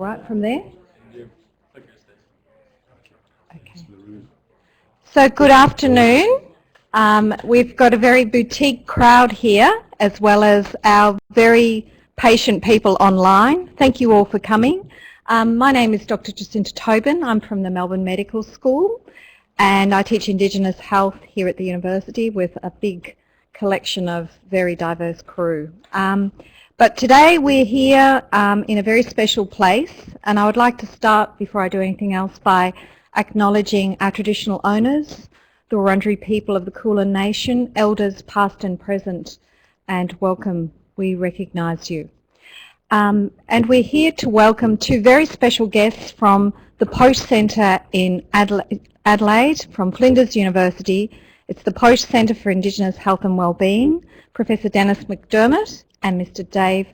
Right from there? Okay. So good afternoon. We've got a very boutique crowd here, as well as our very patient people online. Thank you all for coming. My name is Dr. Jacinta Tobin. I'm from the Melbourne Medical School, and I teach Indigenous health here at the university with a big collection of very diverse crew. But today we're here in a very special place, and I would like to start, before I do anything else, by acknowledging our traditional owners, the Wurundjeri people of the Kulin Nation, elders past and present, and welcome. We recognise you. And we're here to welcome two very special guests from the Poche Centre in Adelaide, from Flinders University. It's the Poche Centre for Indigenous Health and Wellbeing, Professor Dennis McDermott and Mr. Dave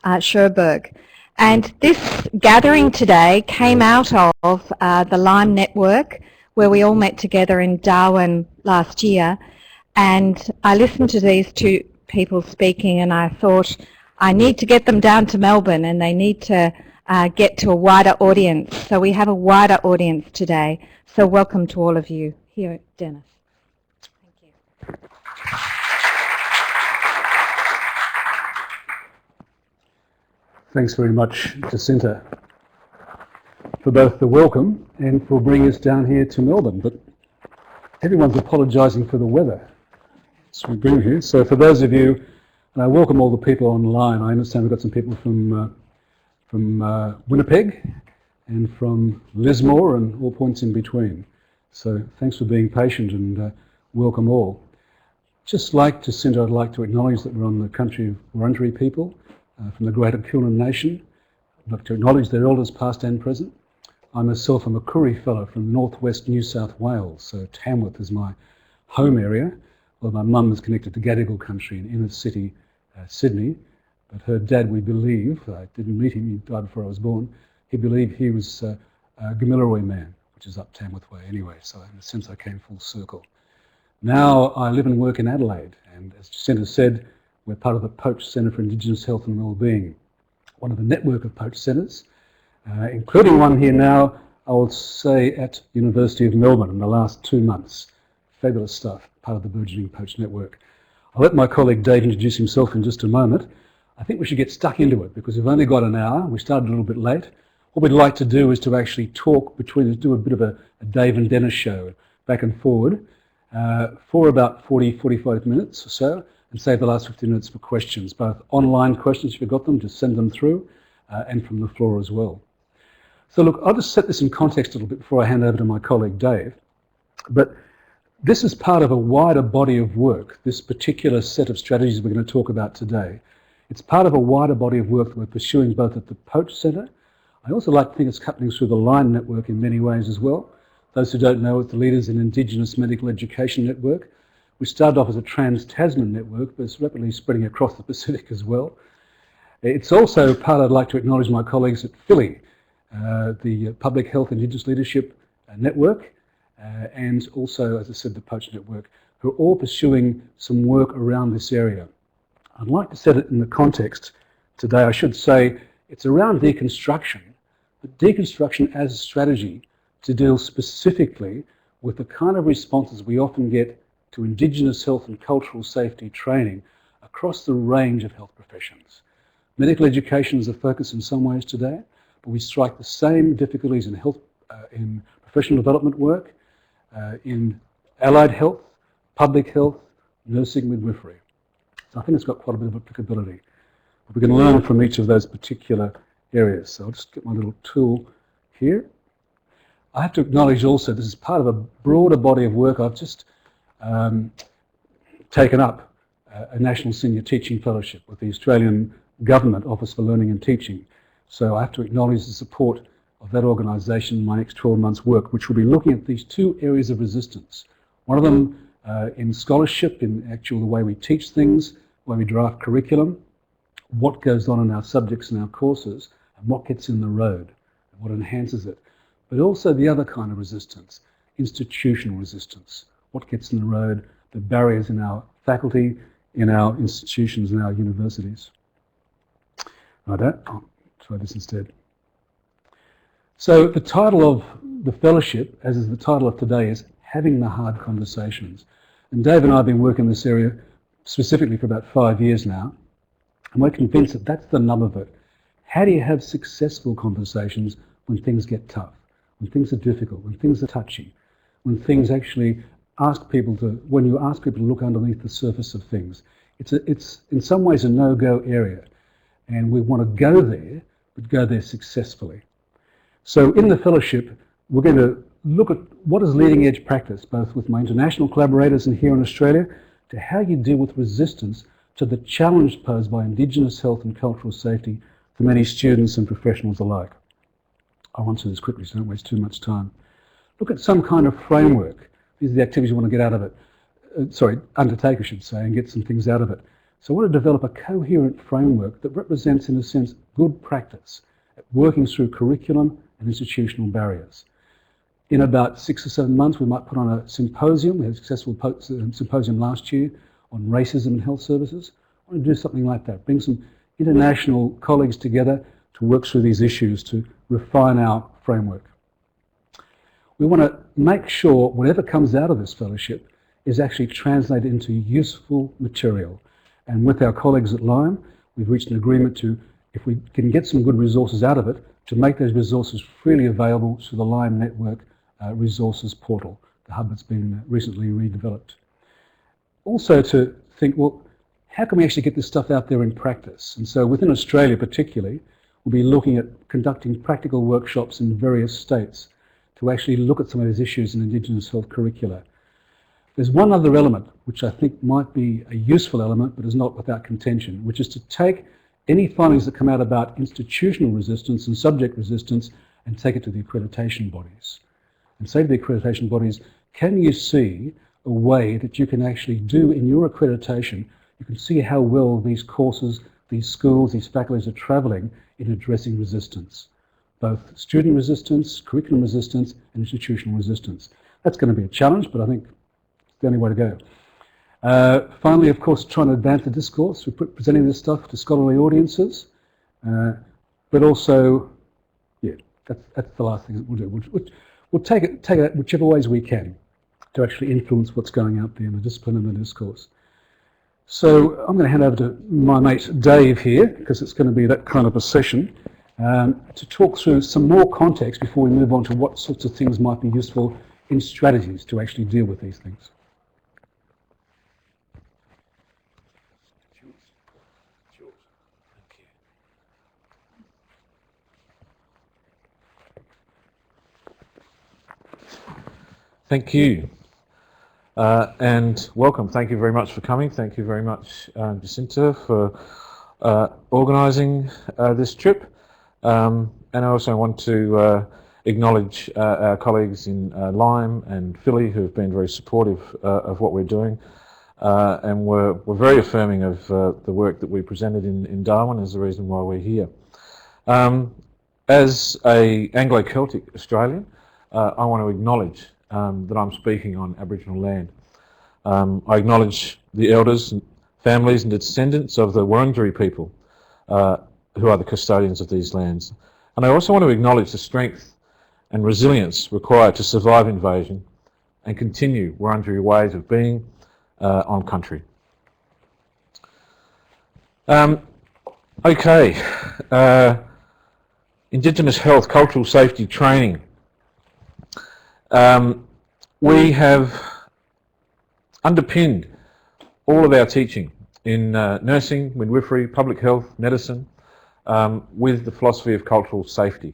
Sjoberg. And this gathering today came out of the Lyme Network, where we all met together in Darwin last year. And I listened to these two people speaking, and I thought, I need to get them down to Melbourne, and they need to get to a wider audience. So we have a wider audience today. So welcome to all of you. Here, Dennis. Thank you. Thanks very much, Jacinta, for both the welcome and for bringing us down here to Melbourne. But everyone's apologising for the weather. So we bring here. So for those of you, and I welcome all the people online. I understand we've got some people from Winnipeg and from Lismore and all points in between. So thanks for being patient, and welcome all. Just like Jacinta, I'd like to acknowledge that we're on the country of Wurundjeri people from the Greater Kulin Nation. I'd like to acknowledge their elders past and present. I myself am a Koori fellow from northwest New South Wales, so Tamworth is my home area. Well, my mum is connected to Gadigal country in inner city Sydney, but her dad, we believe, I didn't meet him, he died before I was born, he believed he was a Gamilaroi man, which is up Tamworth Way anyway, so in a sense I came full circle. Now I live and work in Adelaide, and as Jacinta said, we're part of the Poche Centre for Indigenous Health and Wellbeing, one of the network of Poche centres, including one here now, I would say, at University of Melbourne in the last 2 months. Fabulous stuff, part of the burgeoning Poche network. I'll let my colleague Dave introduce himself in just a moment. I think we should get stuck into it because we've only got an hour. We started a little bit late. What we'd like to do is to actually talk between us, do a bit of a Dave and Dennis show, back and forward, for about 40-45 minutes or so, and save the last 15 minutes for questions, both online questions if you've got them, just send them through, and from the floor as well. So look, I'll just set this in context a little bit before I hand over to my colleague Dave. But this is part of a wider body of work, this particular set of strategies we're going to talk about today. It's part of a wider body of work that we're pursuing both at the Poche Centre. I also like to think it's happening through the Lyme Network in many ways as well. Those who don't know it, the Leaders in Indigenous Medical Education Network. We started off as a trans-Tasman network, but it's rapidly spreading across the Pacific as well. It's also part, I'd like to acknowledge my colleagues at Philly, the Public Health Indigenous Leadership Network, and also, as I said, the Poche Network, who are all pursuing some work around this area. I'd like to set it in the context today. I should say it's around deconstruction, but deconstruction as a strategy to deal specifically with the kind of responses we often get to Indigenous health and cultural safety training across the range of health professions. Medical education is a focus in some ways today, but we strike the same difficulties in health, in professional development work, in allied health, public health, nursing, midwifery. So I think it's got quite a bit of applicability. We can learn from each of those particular areas. So I'll just get my little tool here. I have to acknowledge also this is part of a broader body of work. I've just taken up a National Senior Teaching Fellowship with the Australian Government Office for Learning and Teaching. So I have to acknowledge the support of that organisation in my next 12 months' work, which will be looking at these two areas of resistance. One of them in scholarship, in actual the way we teach things, the way we draft curriculum, what goes on in our subjects and our courses, and what gets in the road, and what enhances it. But also the other kind of resistance, institutional resistance, what gets in the road, the barriers in our faculty, in our institutions, in our universities. I'll try this instead. So the title of the fellowship, as is the title of today, is Having the Hard Conversations. And Dave and I have been working in this area specifically for about 5 years now, and we're convinced that that's the nub of it. How do you have successful conversations when things get tough, when things are difficult, when things are touchy, when things actually when you ask people to look underneath the surface of things? It's in some ways a no-go area, and we want to go there, but go there successfully. So in the fellowship, we're going to look at what is leading edge practice, both with my international collaborators and here in Australia, to how you deal with resistance to the challenge posed by Indigenous health and cultural safety for many students and professionals alike. I'll answer this quickly so I don't waste too much time. Look at some kind of framework. These are the activities you want to get out of it. Undertake, I should say, and get some things out of it. So I want to develop a coherent framework that represents, in a sense, good practice at working through curriculum and institutional barriers. In about 6 or 7 months, we might put on a symposium. We had a successful symposium last year on racism in health services. I want to do something like that, bring some international colleagues together to work through these issues, to refine our framework. We want to make sure whatever comes out of this fellowship is actually translated into useful material. And with our colleagues at Lyme, we've reached an agreement to, if we can get some good resources out of it, to make those resources freely available through the Lyme Network resources portal, the hub that's been recently redeveloped. Also to think, well, how can we actually get this stuff out there in practice? And so within Australia particularly, we'll be looking at conducting practical workshops in various states to actually look at some of these issues in Indigenous health curricula. There's one other element which I think might be a useful element but is not without contention, which is to take any findings that come out about institutional resistance and subject resistance and take it to the accreditation bodies. And say to the accreditation bodies, can you see a way that you can actually do in your accreditation, you can see how well these courses, these schools, these faculties are travelling in addressing resistance, both student resistance, curriculum resistance and institutional resistance. That's going to be a challenge, but I think it's the only way to go. Finally, of course, trying to advance the discourse. We're presenting this stuff to scholarly audiences, but also, yeah, that's the last thing that we'll do. We'll take it whichever ways we can to actually influence what's going out there in the discipline and the discourse. So I'm going to hand over to my mate Dave here, because it's going to be that kind of a session, to talk through some more context before we move on to what sorts of things might be useful in strategies to actually deal with these things. Thank you, and welcome. Thank you very much for coming. Thank you very much, Jacinta, for organising this trip. And I also want to acknowledge our colleagues in Lyme and Philly who have been very supportive of what we're doing, and we're very affirming of the work that we presented in Darwin as the reason why we're here. As an Anglo-Celtic Australian, I want to acknowledge that I'm speaking on Aboriginal land. I acknowledge the elders, and families and descendants of the Wurundjeri people who are the custodians of these lands. And I also want to acknowledge the strength and resilience required to survive invasion and continue Wurundjeri ways of being on country. Indigenous health, cultural safety training. We have underpinned all of our teaching in nursing, midwifery, public health, medicine, with the philosophy of cultural safety.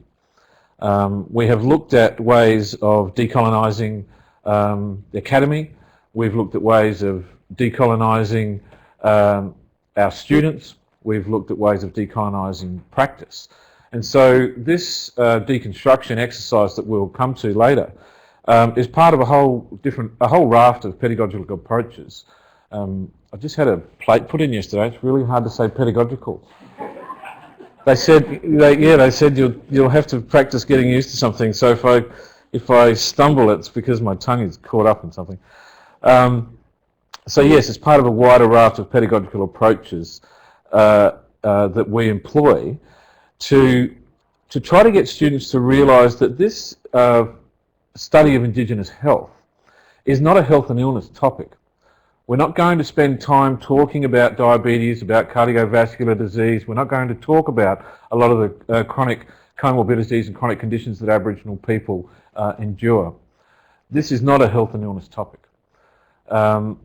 We have looked at ways of decolonizing the academy. We've looked at ways of decolonizing our students. We've looked at ways of decolonizing practice. And so this deconstruction exercise that we'll come to later is part of a whole raft of pedagogical approaches. I just had a plate put in yesterday. It's really hard to say pedagogical. They said you'll have to practice getting used to something. So if I stumble, it's because my tongue is caught up in something. So yes, it's part of a wider raft of pedagogical approaches that we employ to to try to get students to realise that this study of Indigenous health is not a health and illness topic. We're not going to spend time talking about diabetes, about cardiovascular disease. We're not going to talk about a lot of the chronic comorbidities and chronic conditions that Aboriginal people endure. This is not a health and illness topic.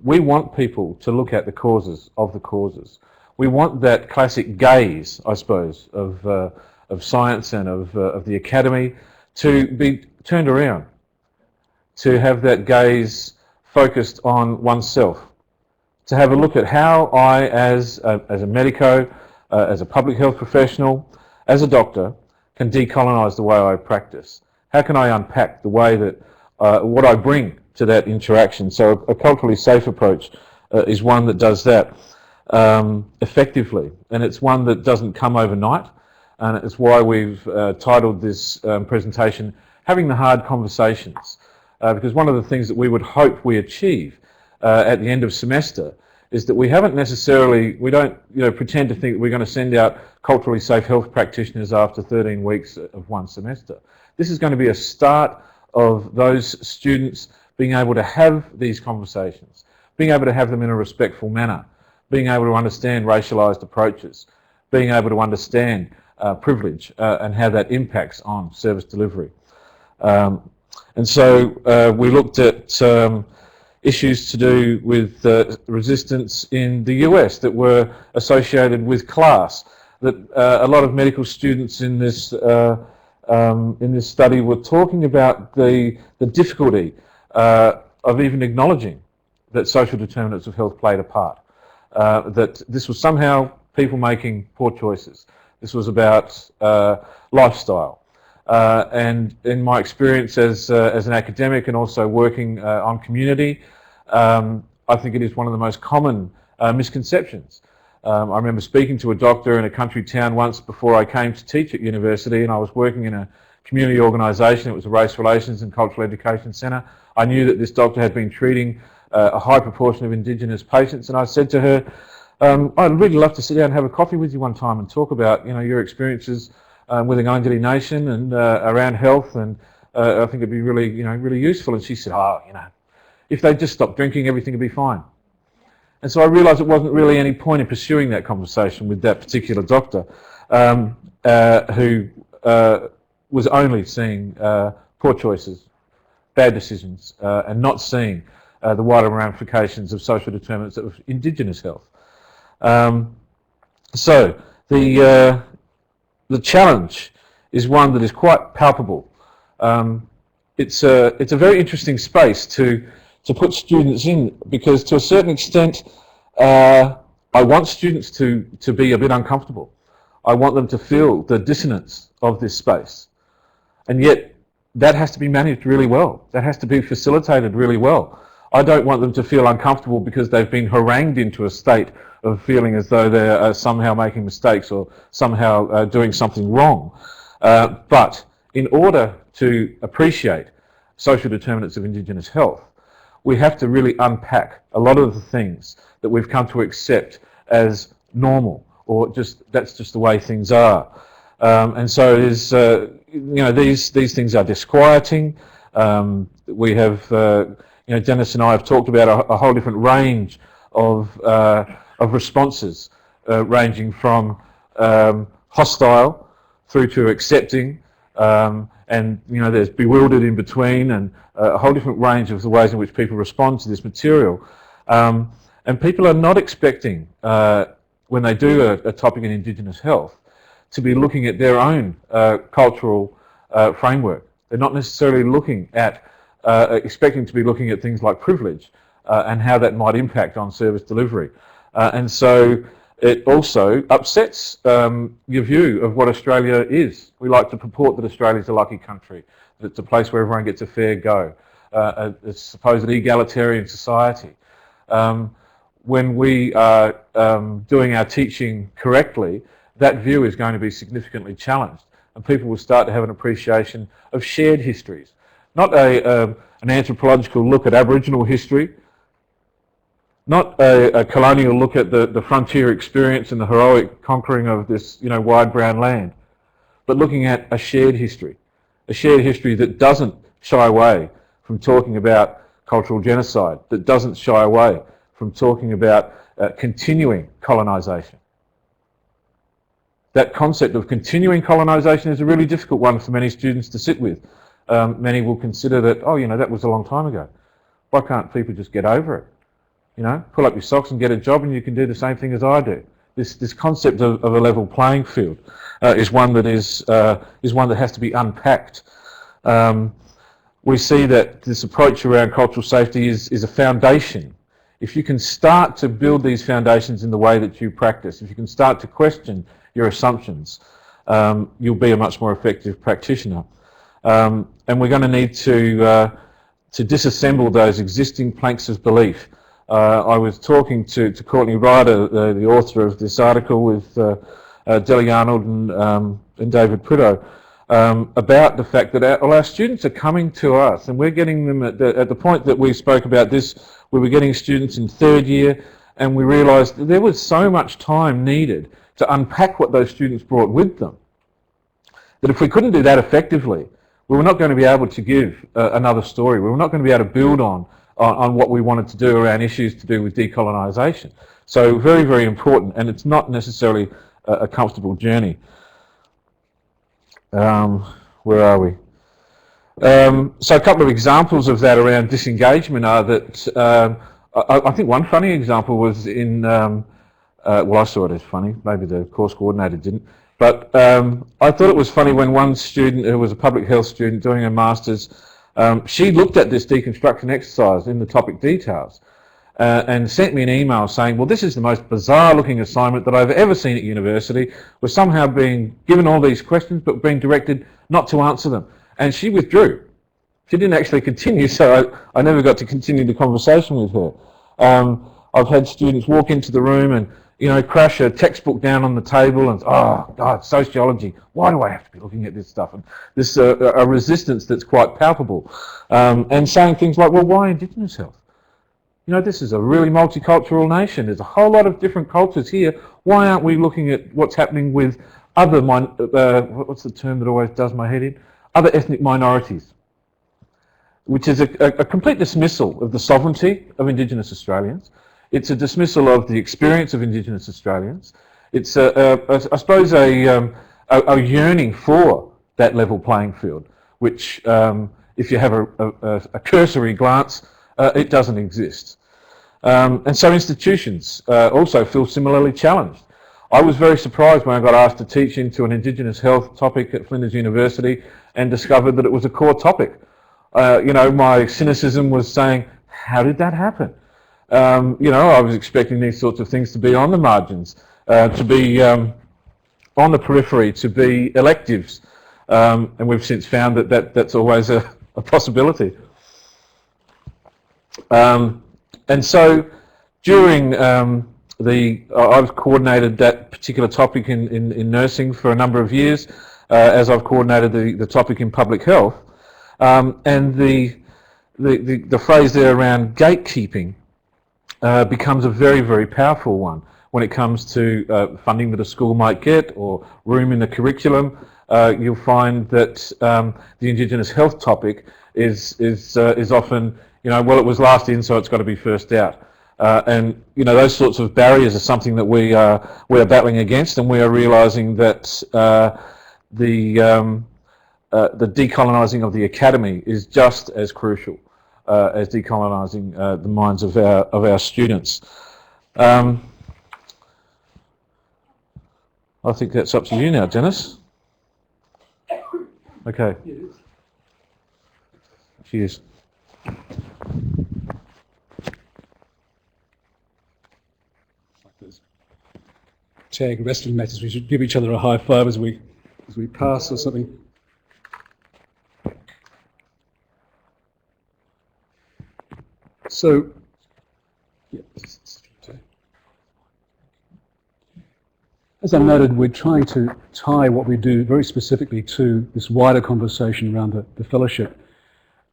We want people to look at the causes of the causes. We want that classic gaze, I suppose, of science and of the academy to be turned around, to have that gaze focused on oneself, to have a look at how I, as a medico, as a public health professional, as a doctor, can decolonise the way I practice. How can I unpack the way that what I bring to that interaction? So a culturally safe approach is one that does that effectively, and it's one that doesn't come overnight, and it's why we've titled this presentation Having the Hard Conversations, because one of the things that we would hope we achieve at the end of semester is that we don't pretend to think that we're going to send out culturally safe health practitioners after 13 weeks of one semester. This is going to be a start of those students being able to have these conversations, being able to have them in a respectful manner, being able to understand racialised approaches, being able to understand privilege and how that impacts on service delivery. And so we looked at issues to do with resistance in the US that were associated with class, that a lot of medical students in this study were talking about the difficulty of even acknowledging that social determinants of health played a part, that this was somehow people making poor choices. This was about lifestyle. And in my experience as an academic and also working on community, I think it is one of the most common misconceptions. I remember speaking to a doctor in a country town once before I came to teach at university, and I was working in a community organisation. It was a race relations and cultural education centre. I knew that this doctor had been treating a high proportion of Indigenous patients, and I said to her, I'd really love to sit down and have a coffee with you one time and talk about your experiences with the Ngangari Nation and around health, and I think it'd be really really useful. And she said, if they just stop drinking, everything would be fine. And so I realised it wasn't really any point in pursuing that conversation with that particular doctor who was only seeing poor choices, bad decisions, and not seeing the wider ramifications of social determinants of Indigenous health. So the challenge is one that is quite palpable. It's a very interesting space to put students in, because to a certain extent I want students to be a bit uncomfortable. I want them to feel the dissonance of this space, and yet that has to be managed really well. That has to be facilitated really well. I don't want them to feel uncomfortable because they've been harangued into a state of feeling as though they're somehow making mistakes or somehow doing something wrong. But in order to appreciate social determinants of Indigenous health, we have to really unpack a lot of the things that we've come to accept as normal, or that's just the way things are. And so it is, these things are disquieting. We have, Dennis and I have talked about a whole different range of responses, ranging from hostile through to accepting, and there's bewildered in between, and a whole different range of the ways in which people respond to this material. And people are not expecting, when they do a topic in Indigenous health, to be looking at their own cultural framework. They're not necessarily looking at, expecting to be looking at things like privilege and how that might impact on service delivery. And so it also upsets your view of what Australia is. We like to purport that Australia's a lucky country, that it's a place where everyone gets a fair go, a supposed egalitarian society. When we are doing our teaching correctly, that view is going to be significantly challenged, and people will start to have an appreciation of shared histories, not an anthropological look at Aboriginal history, not a colonial look at the frontier experience and the heroic conquering of this wide brown land, but looking at a shared history that doesn't shy away from talking about cultural genocide, that doesn't shy away from talking about continuing colonisation. That concept of continuing colonisation is a really difficult one for many students to sit with. Many will consider that, oh, you know, that was a long time ago. Why can't people just get over it? You know, pull up your socks and get a job and you can do the same thing as I do. This concept of a level playing field is one that has to be unpacked. We see that this approach around cultural safety is a foundation. If you can start to build these foundations in the way that you practice, if you can start to question your assumptions, you'll be a much more effective practitioner. And we're going to need to disassemble those existing planks of belief. I was talking to Courtney Ryder, the author of this article, with Delly Arnold and David Prideaux, about the fact that our students are coming to us, and we're getting them at the point that we spoke about this. We were getting students in third year, and we realised that there was so much time needed to unpack what those students brought with them, that if we couldn't do that effectively, we were not going to be able to give another story. We were not going to be able to build on what we wanted to do around issues to do with decolonisation. So very, very important, and it's not necessarily a comfortable journey. Where are we? So a couple of examples of that around disengagement are that I think one funny example was in, well, I saw it as funny, maybe the course coordinator didn't, but I thought it was funny when one student who was a public health student doing a master's, she looked at this deconstruction exercise in the topic details and sent me an email saying, well, this is the most bizarre looking assignment that I've ever seen at university. We're somehow being given all these questions but being directed not to answer them. And she withdrew. She didn't actually continue, so I never got to continue the conversation with her. I've had students walk into the room and, you know, crash a textbook down on the table and, oh, God, sociology, why do I have to be looking at this stuff? And this a resistance that's quite palpable. And saying things like, well, why Indigenous health? You know, this is a really multicultural nation. There's a whole lot of different cultures here. Why aren't we looking at what's happening with other, what's the term that always does my head in? Other ethnic minorities, which is a complete dismissal of the sovereignty of Indigenous Australians. It's a dismissal of the experience of Indigenous Australians. It's, I suppose, a yearning for that level playing field, which, if you have a cursory glance, it doesn't exist. And so institutions also feel similarly challenged. I was very surprised when I got asked to teach into an Indigenous health topic at Flinders University and discovered that it was a core topic. You know, my cynicism was saying, how did that happen? You know, I was expecting these sorts of things to be on the margins, to be on the periphery, to be electives. And we've since found that that's always a possibility. And so during I've coordinated that particular topic in nursing for a number of years, as I've coordinated the topic in public health. And the phrase there around gatekeeping becomes a very, very powerful one when it comes to funding that a school might get or room in the curriculum. You'll find that the Indigenous health topic is often, you know, well, it was last in, so it's got to be first out. And, you know, those sorts of barriers are something that we are battling against, and we are realising that the decolonising of the academy is just as crucial as decolonising the minds of our students. I think that's up to you now, Dennis. Okay. Cheers. Tag wrestling matches. We should give each other a high five as we pass or something. So, yeah, as I noted, we're trying to tie what we do very specifically to this wider conversation around the fellowship,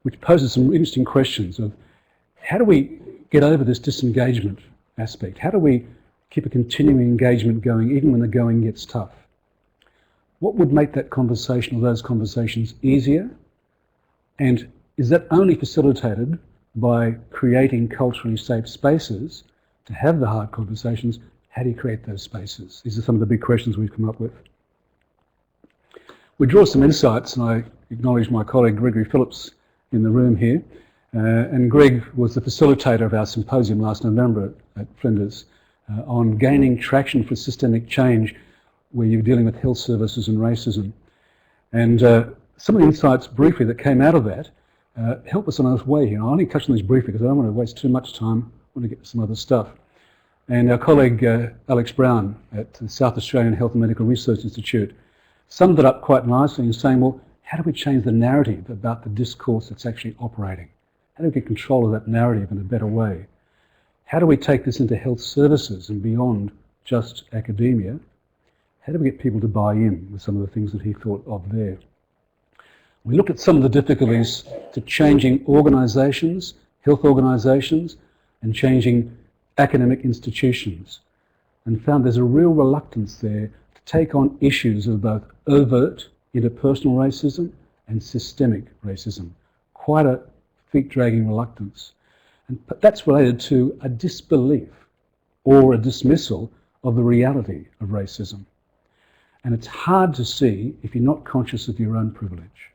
which poses some interesting questions of how do we get over this disengagement aspect? How do we keep a continuing engagement going even when the going gets tough? What would make that conversation or those conversations easier? And is that only facilitated by creating culturally safe spaces to have the hard conversations? How do you create those spaces? These are some of the big questions we've come up with. We draw some insights, and I acknowledge my colleague Gregory Phillips in the room here. And Greg was the facilitator of our symposium last November at Flinders on gaining traction for systemic change where you're dealing with health services and racism. And some of the insights briefly that came out of that help us on our way here. I'll only touch on these briefly because I don't want to waste too much time. I want to get to some other stuff. And our colleague Alex Brown at the South Australian Health and Medical Research Institute summed it up quite nicely in saying, well, how do we change the narrative about the discourse that's actually operating? How do we get control of that narrative in a better way? How do we take this into health services and beyond just academia? How do we get people to buy in with some of the things that he thought of there? We looked at some of the difficulties to changing organisations, health organisations, and changing academic institutions, and found there's a real reluctance there to take on issues of both overt interpersonal racism and systemic racism. Quite a feet-dragging reluctance. But that's related to a disbelief or a dismissal of the reality of racism. And it's hard to see if you're not conscious of your own privilege.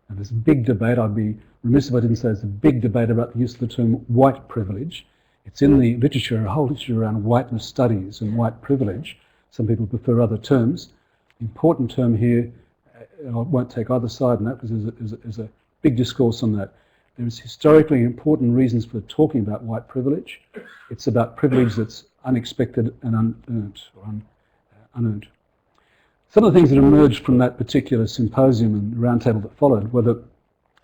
And there's a big debate, I'd be remiss if I didn't say there's a big debate about the use of the term white privilege. It's in the literature, a whole literature around whiteness studies and white privilege. Some people prefer other terms. The important term here, and I won't take either side on that because there's a big discourse on that. There's historically important reasons for talking about white privilege. It's about privilege that's unexpected and unearned, or unearned. Some of the things that emerged from that particular symposium and roundtable that followed were that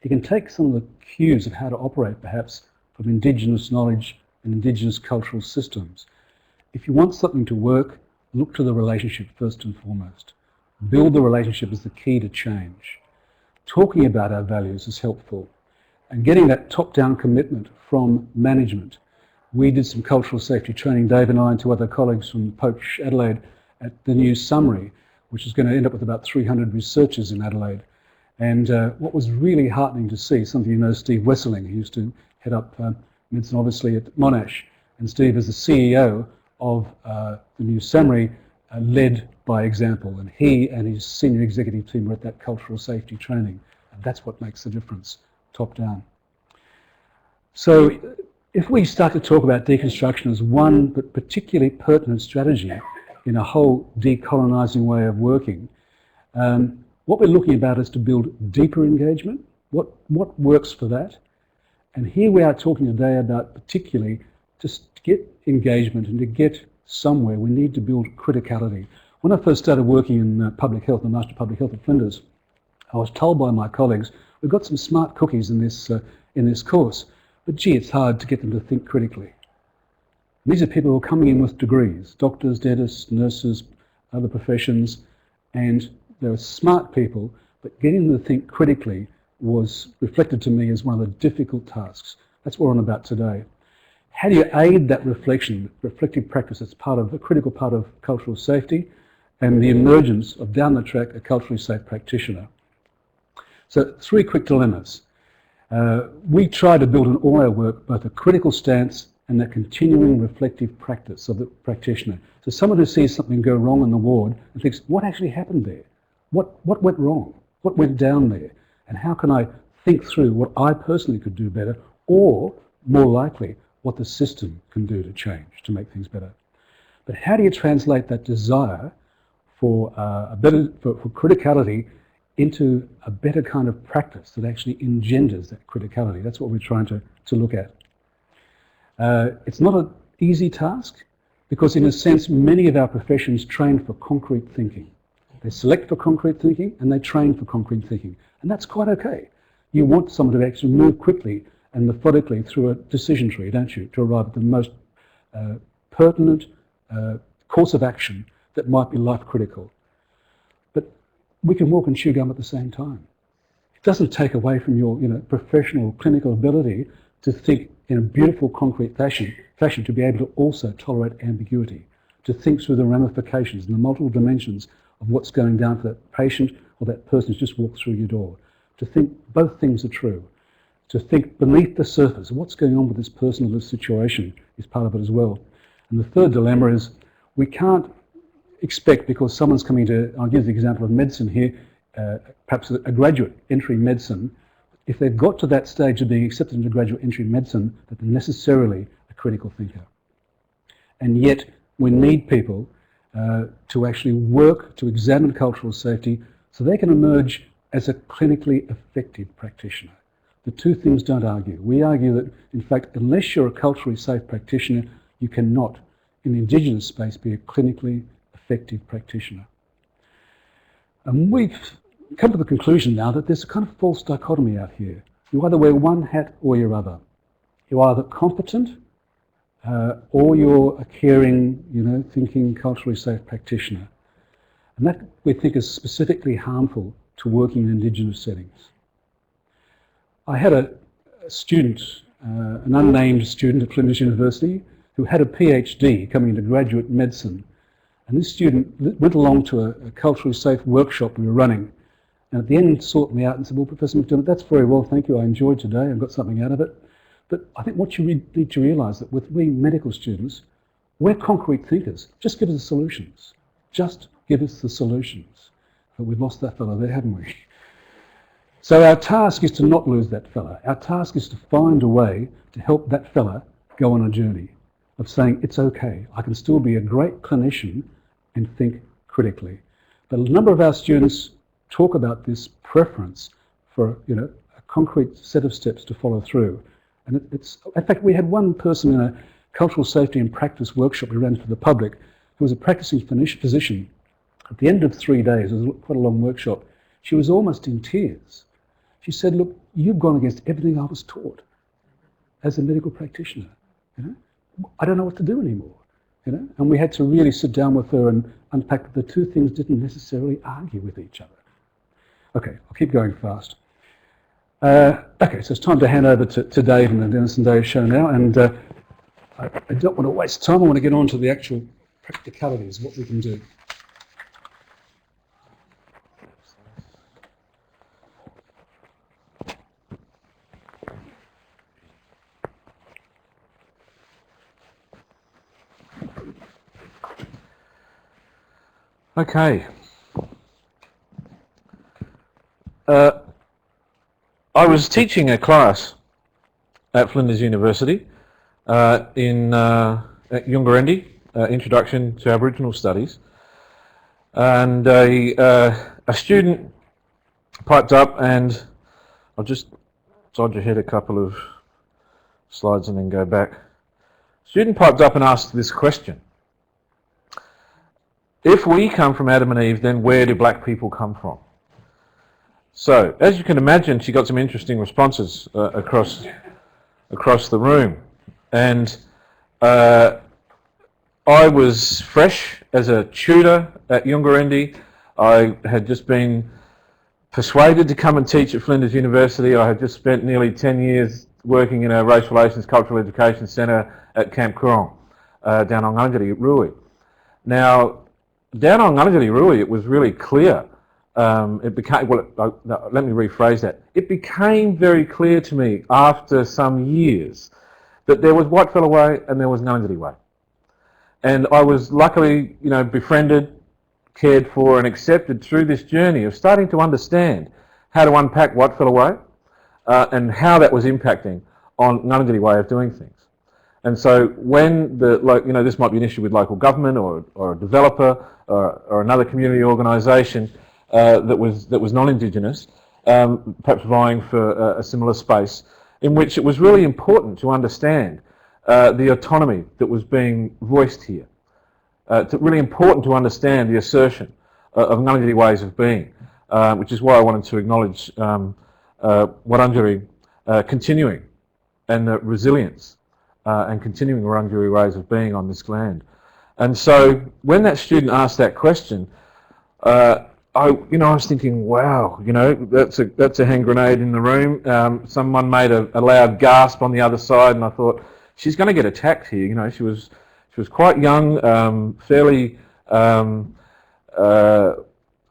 you can take some of the cues of how to operate, perhaps, from Indigenous knowledge and Indigenous cultural systems. If you want something to work, look to the relationship first and foremost. Build the relationship as the key to change. Talking about our values is helpful. And getting that top-down commitment from management. We did some cultural safety training, Dave and I and two other colleagues from Poche, Adelaide, at the new summary, which is going to end up with about 300 researchers in Adelaide. And what was really heartening to see, some of you know Steve Wesseling, who used to head up medicine obviously at Monash, and Steve is the CEO of the new summary, led by example, and he and his senior executive team were at that cultural safety training, and that's what makes the difference, top down. So if we start to talk about deconstruction as one but particularly pertinent strategy in a whole decolonizing way of working, what we're looking about is to build deeper engagement. What works for that? And here we are talking today about particularly just to get engagement and to get somewhere, we need to build criticality. When I first started working in public health, the Master of Public Health at Flinders, I was told by my colleagues, we've got some smart cookies in this course, but gee, it's hard to get them to think critically. And these are people who are coming in with degrees, doctors, dentists, nurses, other professions, and they're smart people, but getting them to think critically was reflected to me as one of the difficult tasks. That's what we're on about today. How do you aid that reflection, reflective practice that's part of a critical part of cultural safety and the emergence of down the track a culturally safe practitioner? So 3 quick dilemmas. We try to build in all our work both a critical stance and that continuing reflective practice of the practitioner. So someone who sees something go wrong in the ward and thinks, what actually happened there? What went wrong? What went down there? And how can I think through what I personally could do better, or more likely, what the system can do to change, to make things better? But how do you translate that desire for for criticality into a better kind of practice that actually engenders that criticality? That's what we're trying to look at. It's not an easy task because in a sense many of our professions train for concrete thinking. They select for concrete thinking and they train for concrete thinking, and that's quite okay. You want someone to actually move quickly and methodically through a decision tree, don't you, to arrive at the most pertinent course of action that might be life critical. But we can walk and chew gum at the same time. It doesn't take away from your professional clinical ability to think in a beautiful concrete fashion to be able to also tolerate ambiguity, to think through the ramifications and the multiple dimensions of what's going down for that patient or that person who's just walked through your door. To think both things are true. To think beneath the surface, what's going on with this person or this situation is part of it as well. And the third dilemma is we can't expect, because someone's coming to, I'll give the example of medicine here, perhaps a graduate entry medicine, if they've got to that stage of being accepted into graduate entry medicine, that they're necessarily a critical thinker. And yet we need people to actually work to examine cultural safety so they can emerge as a clinically effective practitioner. The two things don't argue. We argue that, in fact, unless you're a culturally safe practitioner, you cannot, in the Indigenous space, be a clinically effective practitioner. And we've come to the conclusion now that there's a kind of false dichotomy out here. You either wear one hat or your other. You're either competent or you're a caring, thinking, culturally safe practitioner. And that, we think, is specifically harmful to working in Indigenous settings. I had a student, an unnamed student at Flinders University, who had a PhD coming into graduate medicine. And this student went along to a culturally safe workshop we were running. And at the end sought me out and said, well, Professor McDermott, that's very well, thank you, I enjoyed today, I got something out of it. But I think what you need to realise that with we medical students, we're concrete thinkers. Just give us the solutions. Just give us the solutions. But we've lost that fellow there, haven't we? So our task is to not lose that fella. Our task is to find a way to help that fella go on a journey of saying, it's okay, I can still be a great clinician and think critically. But a number of our students talk about this preference for a concrete set of steps to follow through. And it's, in fact, we had one person in a cultural safety and practice workshop we ran for the public who was a practicing physician. At the end of 3 days, it was quite a long workshop, she was almost in tears. She said, look, you've gone against everything I was taught as a medical practitioner. I don't know what to do anymore. And we had to really sit down with her and unpack that the two things didn't necessarily argue with each other. Okay, I'll keep going fast. Okay, so it's time to hand over to Dave and the Dennis and Dave show now, and I don't want to waste time. I want to get on to the actual practicalities, what we can do. Okay. I was teaching a class at Flinders University at Ungarendi, Introduction to Aboriginal Studies, and a student piped up, and I'll just dodge ahead a couple of slides and then go back. Student piped up and asked this question. If we come from Adam and Eve, then where do black people come from? So, as you can imagine, she got some interesting responses across the room. And I was fresh as a tutor at Ungarendi. I had just been persuaded to come and teach at Flinders University. I had just spent nearly 10 years working in a race relations cultural education centre at Camp Coorong, down on Ngarrindjeri, Rui. Now, down on Ngarrindjeri, Rui, it was really clear. It became, let me rephrase that. It became very clear to me after some years that there was Whitefellow Way and there was Ngarrindjeri Way. And I was luckily, befriended, cared for and accepted through this journey of starting to understand how to unpack Whitefellow Way and how that was impacting on Ngarrindjeri Way of doing things. And so when this might be an issue with local government or a developer or another community organisation that was non-Indigenous, perhaps vying for a similar space, in which it was really important to understand the autonomy that was being voiced here. It's really important to understand the assertion of Ngarrindjeri ways of being, which is why I wanted to acknowledge Wurundjeri continuing and the resilience and continuing Wurundjeri ways of being on this land. And so when that student asked that question, I was thinking, wow, that's a hand grenade in the room. Someone made a loud gasp on the other side, and I thought, she's going to get attacked here. She was quite young, fairly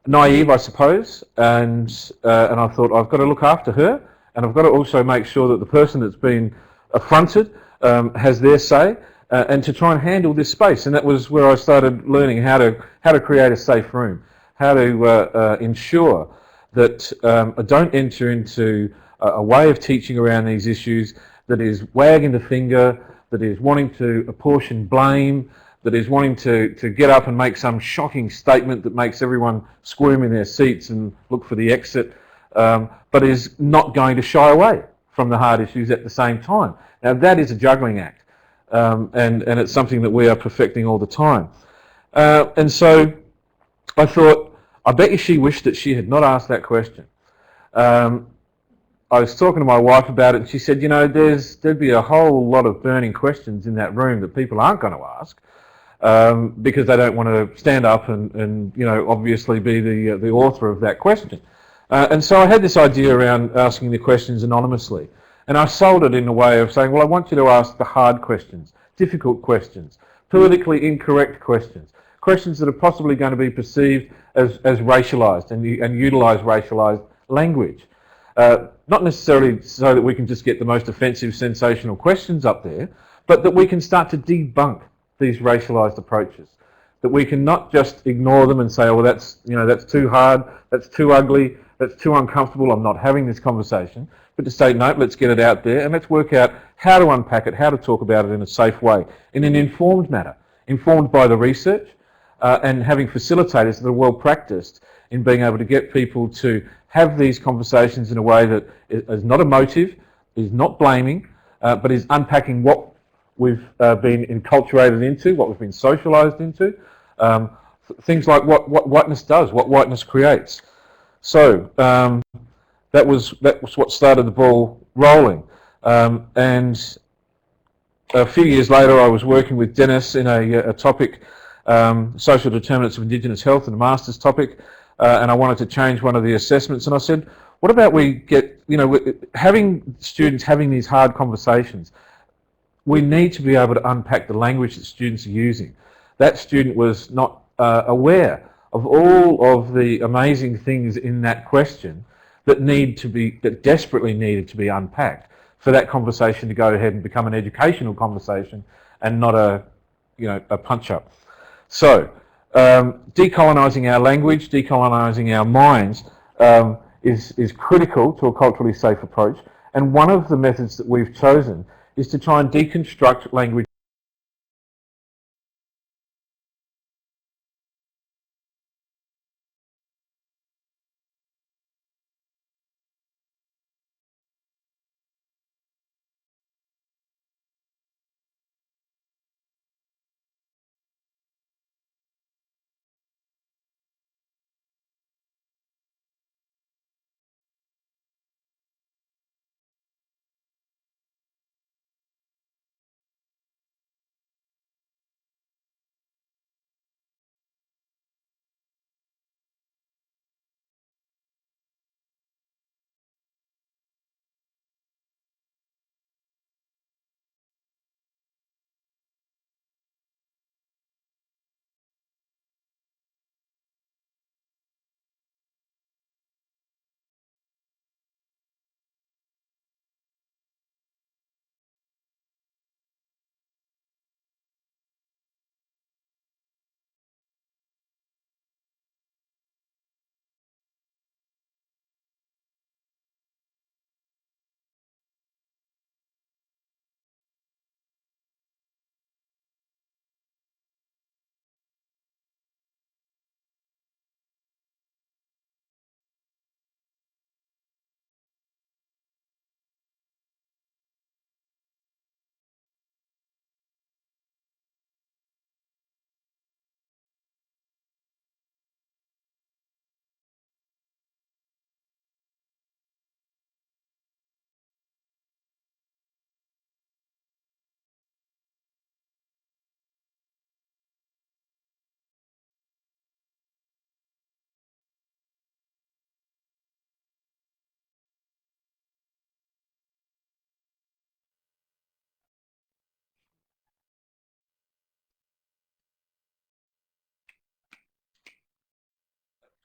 naive, I suppose, and I thought I've got to look after her, and I've got to also make sure that the person that's been affronted has their say, and to try and handle this space. And that was where I started learning how to create a safe room, how to ensure that I don't enter into a way of teaching around these issues that is wagging the finger, that is wanting to apportion blame, that is wanting to get up and make some shocking statement that makes everyone squirm in their seats and look for the exit, but is not going to shy away from the hard issues at the same time. Now that is a juggling act, and it's something that we are perfecting all the time. And so I thought, I bet you she wished that she had not asked that question. I was talking to my wife about it, and she said, you know, there'd be a whole lot of burning questions in that room that people aren't going to ask, because they don't want to stand up and you know, obviously be the author of that question. And so I had this idea around asking the questions anonymously, and I sold it in a way of saying, well, I want you to ask the hard questions, difficult questions, politically incorrect questions, questions that are possibly going to be perceived as racialised and utilise racialised language. Not necessarily so that we can just get the most offensive, sensational questions up there, but that we can start to debunk these racialised approaches. That we can not just ignore them and say, oh, well, that's too hard, that's too ugly, that's too uncomfortable, I'm not having this conversation, but to say, no, let's get it out there and let's work out how to unpack it, how to talk about it in a safe way, in an informed manner, informed by the research, and having facilitators that are well practiced in being able to get people to have these conversations in a way that is not emotive, is not blaming, but is unpacking what we've been enculturated into, what we've been socialised into, things like what whiteness does, what whiteness creates. So that was what started the ball rolling. And a few years later, I was working with Dennis in a topic, social determinants of Indigenous health, and a master's topic, and I wanted to change one of the assessments. And I said, what about we get, you know, having students having these hard conversations, we need to be able to unpack the language that students are using. That student was not aware of all of the amazing things in that question that desperately needed to be unpacked for that conversation to go ahead and become an educational conversation and not a punch-up. So, decolonising our language, decolonising our minds is critical to a culturally safe approach. And one of the methods that we've chosen is to try and deconstruct language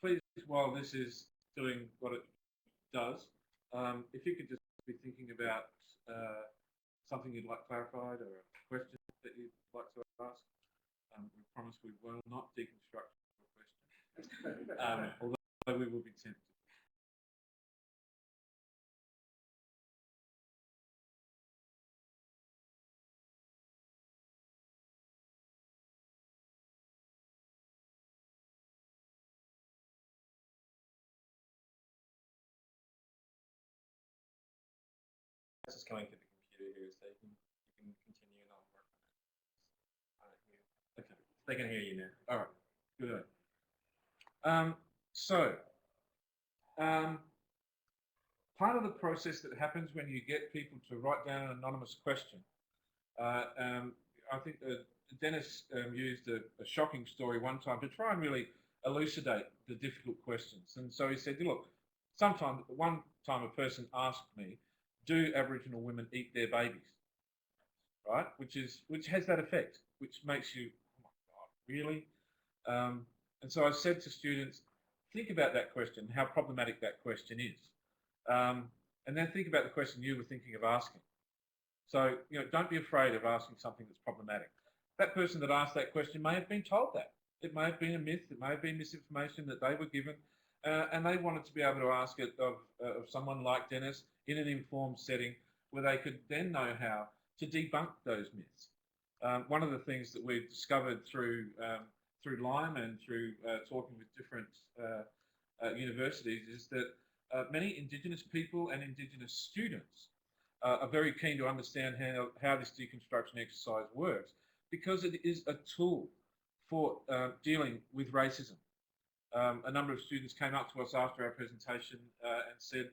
please, while this is doing what it does, if you could just be thinking about something you'd like clarified or a question that you'd like to ask. We promise we will not deconstruct your question, although we will be tempted. Just coming to the computer here, so you can continue and I'll work on it. Okay, They can hear you now. all right, good. Part of the process that happens when you get people to write down an anonymous question, I think Dennis used a shocking story one time to try and really elucidate the difficult questions. And so he said, look, one time a person asked me, do Aboriginal women eat their babies? Right, which has that effect, which makes you, oh my God, really? And so I said to students, think about that question, how problematic that question is. And then think about the question you were thinking of asking. So, don't be afraid of asking something that's problematic. That person that asked that question may have been told that. It may have been a myth, it may have been misinformation that they were given, and they wanted to be able to ask it of someone like Dennis in an informed setting where they could then know how to debunk those myths. One of the things that we've discovered through Lyme and through talking with different universities is that many Indigenous people and Indigenous students are very keen to understand how this deconstruction exercise works, because it is a tool for dealing with racism. A number of students came up to us after our presentation and said,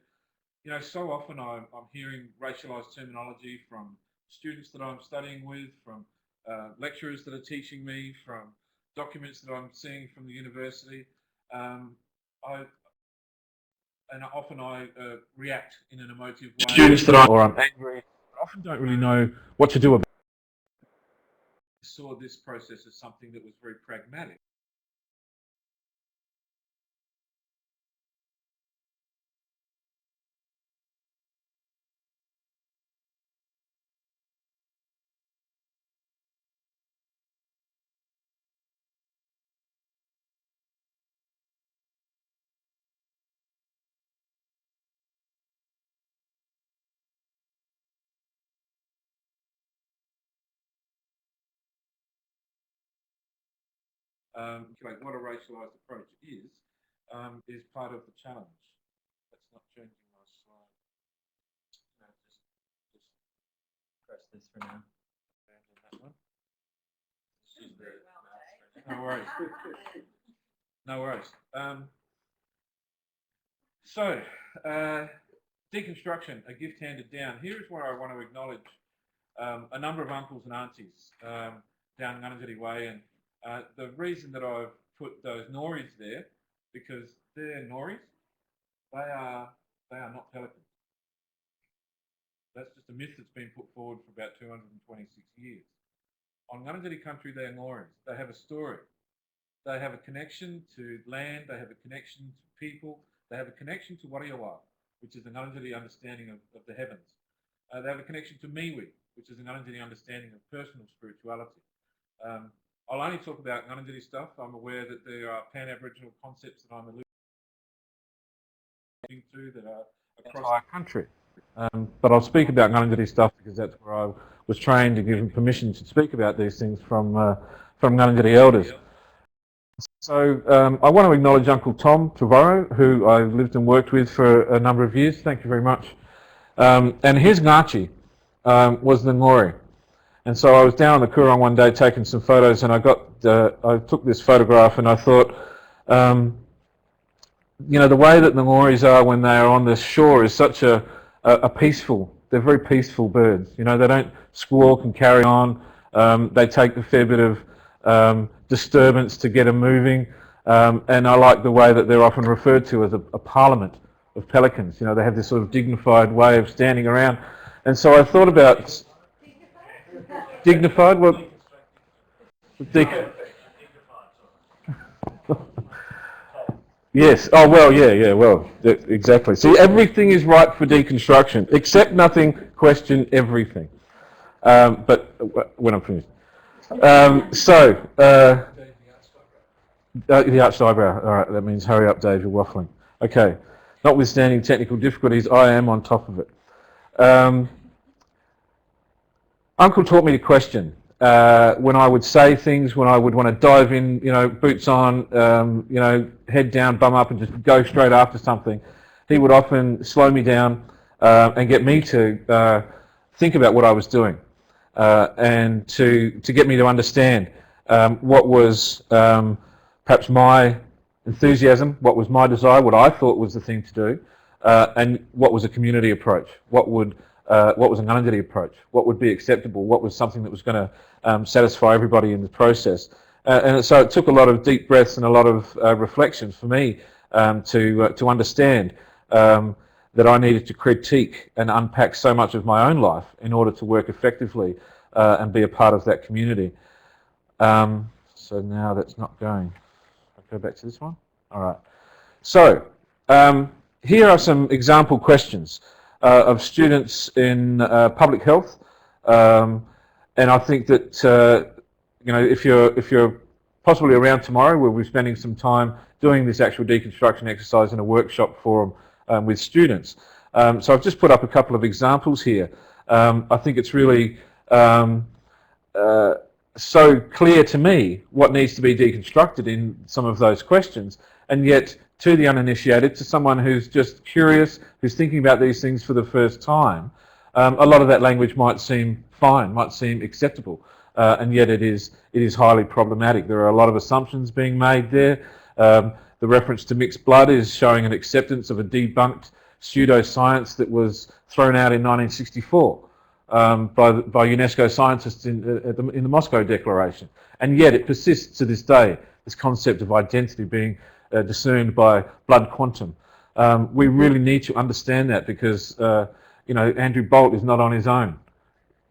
so often I'm hearing racialised terminology from students that I'm studying with, from lecturers that are teaching me, from documents that I'm seeing from the university. Often I react in an emotive way. Or I'm angry. I often don't really know what to do about it. I saw this process as something that was very pragmatic. What a racialised approach is part of the challenge. That's not changing my slide. No, just press this for now. Abandon that one. No worries. No worries. So, deconstruction, a gift handed down. Here is where I want to acknowledge a number of uncles and aunties down Ngunungiri Way, and the reason that I've put those Noris there, because they're Noris, they are not pelicans. That's just a myth that's been put forward for about 226 years. On Ngunungiri country, they are Noris. They have a story. They have a connection to land. They have a connection to people. They have a connection to Wariawa, which is the Ngunungiri understanding of the heavens. They have a connection to Miwi, which is the Ngunungiri understanding of personal spirituality. I'll only talk about Ngunungiri stuff. I'm aware that there are pan-Aboriginal concepts that I'm alluding to that are across our country. But I'll speak about Ngunungiri stuff because that's where I was trained and given permission to speak about these things from Ngunungiri elders. So I want to acknowledge Uncle Tom Tavaro, who I lived and worked with for a number of years. Thank you very much. And his Ngachi was the Ngori. And so I was down on the Coorong one day taking some photos, and I took this photograph, and I thought, the way that the Ngoris are when they are on the shore is such a peaceful. They're very peaceful birds. They don't squawk and carry on. They take a fair bit of disturbance to get them moving, and I like the way that they're often referred to as a parliament of pelicans. They have this sort of dignified way of standing around, and so I thought about dignified. Well, Yes. Oh well. Yeah. Well, exactly. See, everything is right for deconstruction, except nothing. Question everything. But when I'm finished. The arched eyebrow. All right. That means hurry up, Dave. You're waffling. Okay. Notwithstanding technical difficulties, I am on top of it. Uncle taught me to question. When I would say things, when I would want to dive in, boots on, head down, bum up, and just go straight after something, he would often slow me down and get me to think about what I was doing and to get me to understand what was perhaps my enthusiasm, what was my desire, what I thought was the thing to do, and what was a community approach, what was an Ngurrindjeri approach, what would be acceptable, what was something that was going to satisfy everybody in the process. And so it took a lot of deep breaths and a lot of reflections for me to understand that I needed to critique and unpack so much of my own life in order to work effectively and be a part of that community. So now that's not going. I'll go back to this one. All right. So here are some example questions of students in public health, and I think that if you're possibly around tomorrow, we'll be spending some time doing this actual deconstruction exercise in a workshop forum with students. So I've just put up a couple of examples here. I think it's really so clear to me what needs to be deconstructed in some of those questions, and yet to the uninitiated, to someone who's just curious, who's thinking about these things for the first time, a lot of that language might seem fine, might seem acceptable, and yet it is highly problematic. There are a lot of assumptions being made there. The reference to mixed blood is showing an acceptance of a debunked pseudoscience that was thrown out in 1964 by UNESCO scientists in the Moscow Declaration, and yet it persists to this day, this concept of identity being discerned by blood quantum. We really need to understand that because Andrew Bolt is not on his own.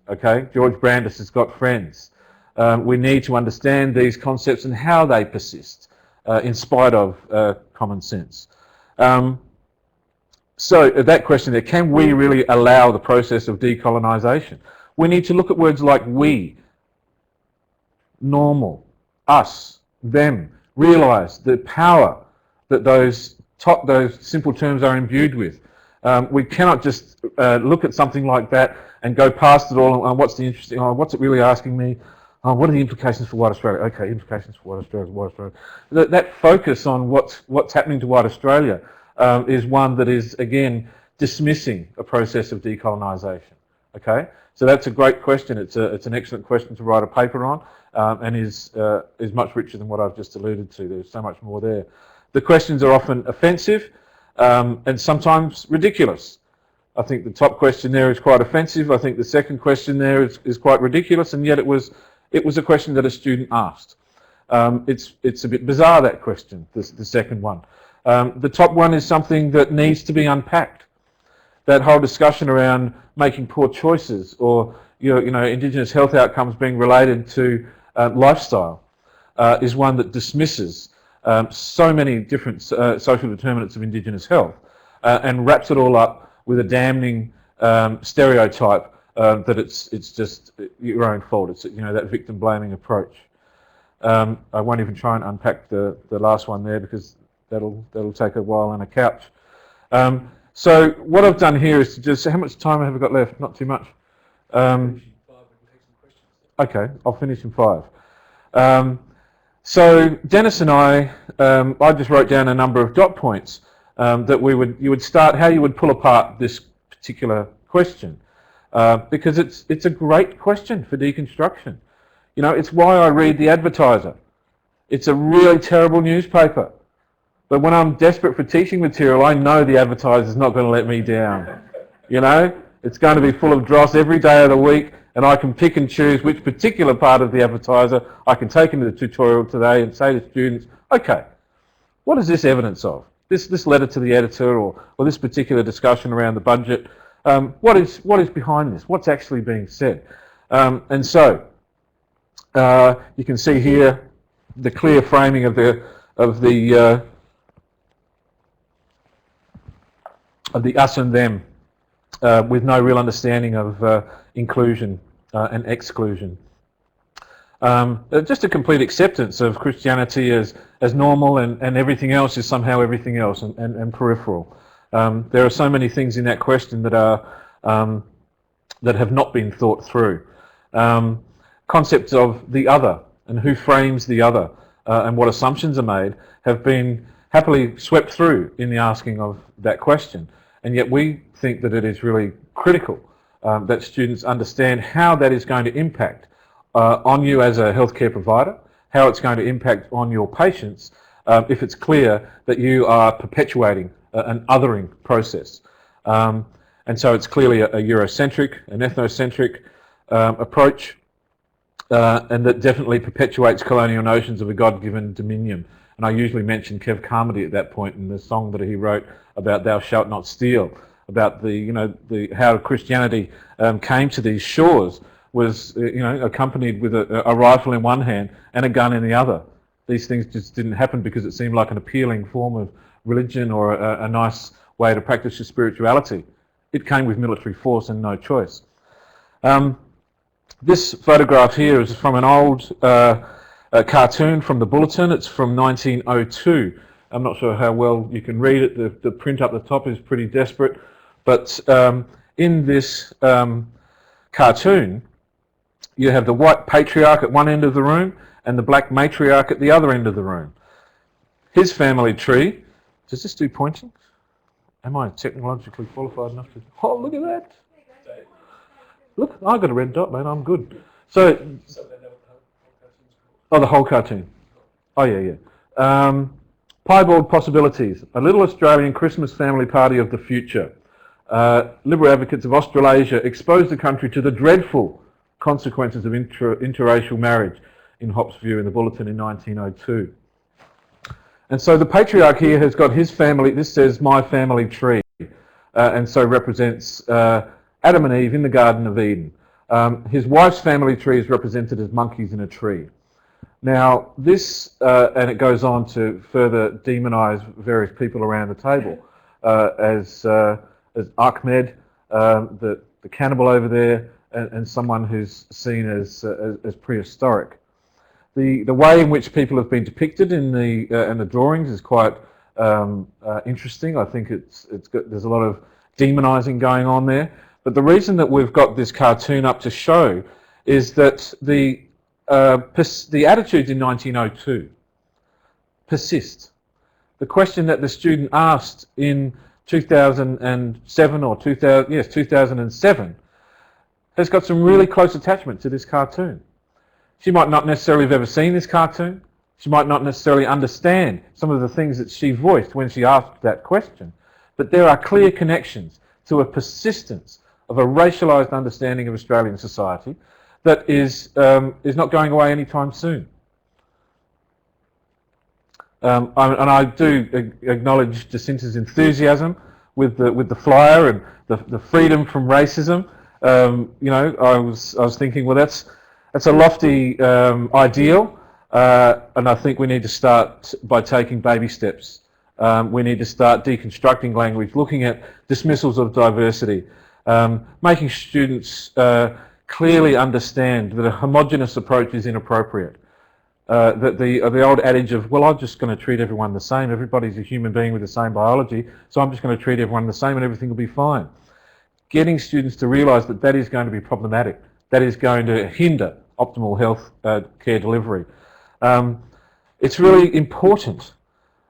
Okay, George Brandis has got friends. We need to understand these concepts and how they persist in spite of common sense. So that question there, can we really allow the process of decolonisation? We need to look at words like we, normal, us, them, realise the power that those simple terms are imbued with. We cannot just look at something like that and go past it all and what's the interesting, what's it really asking me? What are the implications for white Australia? Okay, implications for white Australia. That focus on what's happening to white Australia is one that is, again, dismissing a process of decolonisation. Okay, so that's a great question. It's an excellent question to write a paper on, and is much richer than what I've just alluded to. There's so much more there. The questions are often offensive and sometimes ridiculous. I think the top question there is quite offensive. I think the second question there is quite ridiculous, and yet it was a question that a student asked. It's a bit bizarre, that question, the second one. The top one is something that needs to be unpacked. That whole discussion around making poor choices, or Indigenous health outcomes being related to lifestyle, is one that dismisses so many different social determinants of Indigenous health and wraps it all up with a damning stereotype that it's just your own fault. It's that victim blaming approach. I won't even try and unpack the last one there because that'll take a while on a couch. So what I've done here is to just, how much time have I got left? Not too much. Okay, I'll finish in 5. So Dennis and I just wrote down a number of dot points that you would start, how you would pull apart this particular question, because it's a great question for deconstruction. It's why I read The Advertiser. It's a really terrible newspaper, but when I'm desperate for teaching material, I know The Advertiser is not going to let me down. It's going to be full of dross every day of the week, and I can pick and choose which particular part of The Advertiser I can take into the tutorial today and say to students, okay, what is this evidence of? This letter to the editor, or this particular discussion around the budget, what is behind this? What's actually being said? And so you can see here the clear framing of the the us and them, with no real understanding of inclusion and exclusion. Just a complete acceptance of Christianity as normal, and everything else is somehow everything else and peripheral. There are so many things in that question that are that have not been thought through. Concepts of the other and who frames the other and what assumptions are made have been happily swept through in the asking of that question. And yet we think that it is really critical that students understand how that is going to impact on you as a healthcare provider, how it's going to impact on your patients if it's clear that you are perpetuating an othering process. And so it's clearly a Eurocentric, an ethnocentric approach, and that definitely perpetuates colonial notions of a God-given dominion. And I usually mention Kev Carmody at that point in the song that he wrote about "Thou shalt not steal," about how Christianity came to these shores was accompanied with a rifle in one hand and a gun in the other. These things just didn't happen because it seemed like an appealing form of religion or a nice way to practice your spirituality. It came with military force and no choice. This photograph here is from an old cartoon from the Bulletin. It's from 1902. I'm not sure how well you can read it. The print up the top is pretty desperate. But in this cartoon, you have the white patriarch at one end of the room and the black matriarch at the other end of the room. His family tree, does this do pointing? Am I technologically qualified enough to... Oh, look at that. Look, I've got a red dot, man, I'm good. So the whole cartoon. Oh, yeah. Piebald Possibilities, a little Australian Christmas family party of the future. Liberal advocates of Australasia expose the country to the dreadful consequences of interracial marriage, in Hopp's view, in the Bulletin in 1902. And so the patriarch here has got his family, this says my family tree, and so represents Adam and Eve in the Garden of Eden. His wife's family tree is represented as monkeys in a tree. Now this, and it goes on to further demonise various people around the table, as Ahmed, the cannibal over there, and someone who's seen as prehistoric. The way in which people have been depicted in the drawings is quite interesting. I think there's a lot of demonising going on there. But the reason that we've got this cartoon up to show is that the attitudes in 1902 persist. The question that the student asked in 2007 or 2007 has got some really close attachment to this cartoon. She might not necessarily have ever seen this cartoon. She might not necessarily understand some of the things that she voiced when she asked that question. But there are clear connections to a persistence of a racialised understanding of Australian society that is not going away anytime soon. And I do acknowledge Jacinta's enthusiasm with the flyer and the freedom from racism. I was thinking, well, that's a lofty ideal, and I think we need to start by taking baby steps. We need to start deconstructing language, looking at dismissals of diversity, making students clearly understand that a homogenous approach is inappropriate. That the old adage of, well, I'm just going to treat everyone the same, everybody's a human being with the same biology, so I'm just going to treat everyone the same and everything will be fine. Getting students to realise that that is going to be problematic, that is going to hinder optimal health care delivery. It's really important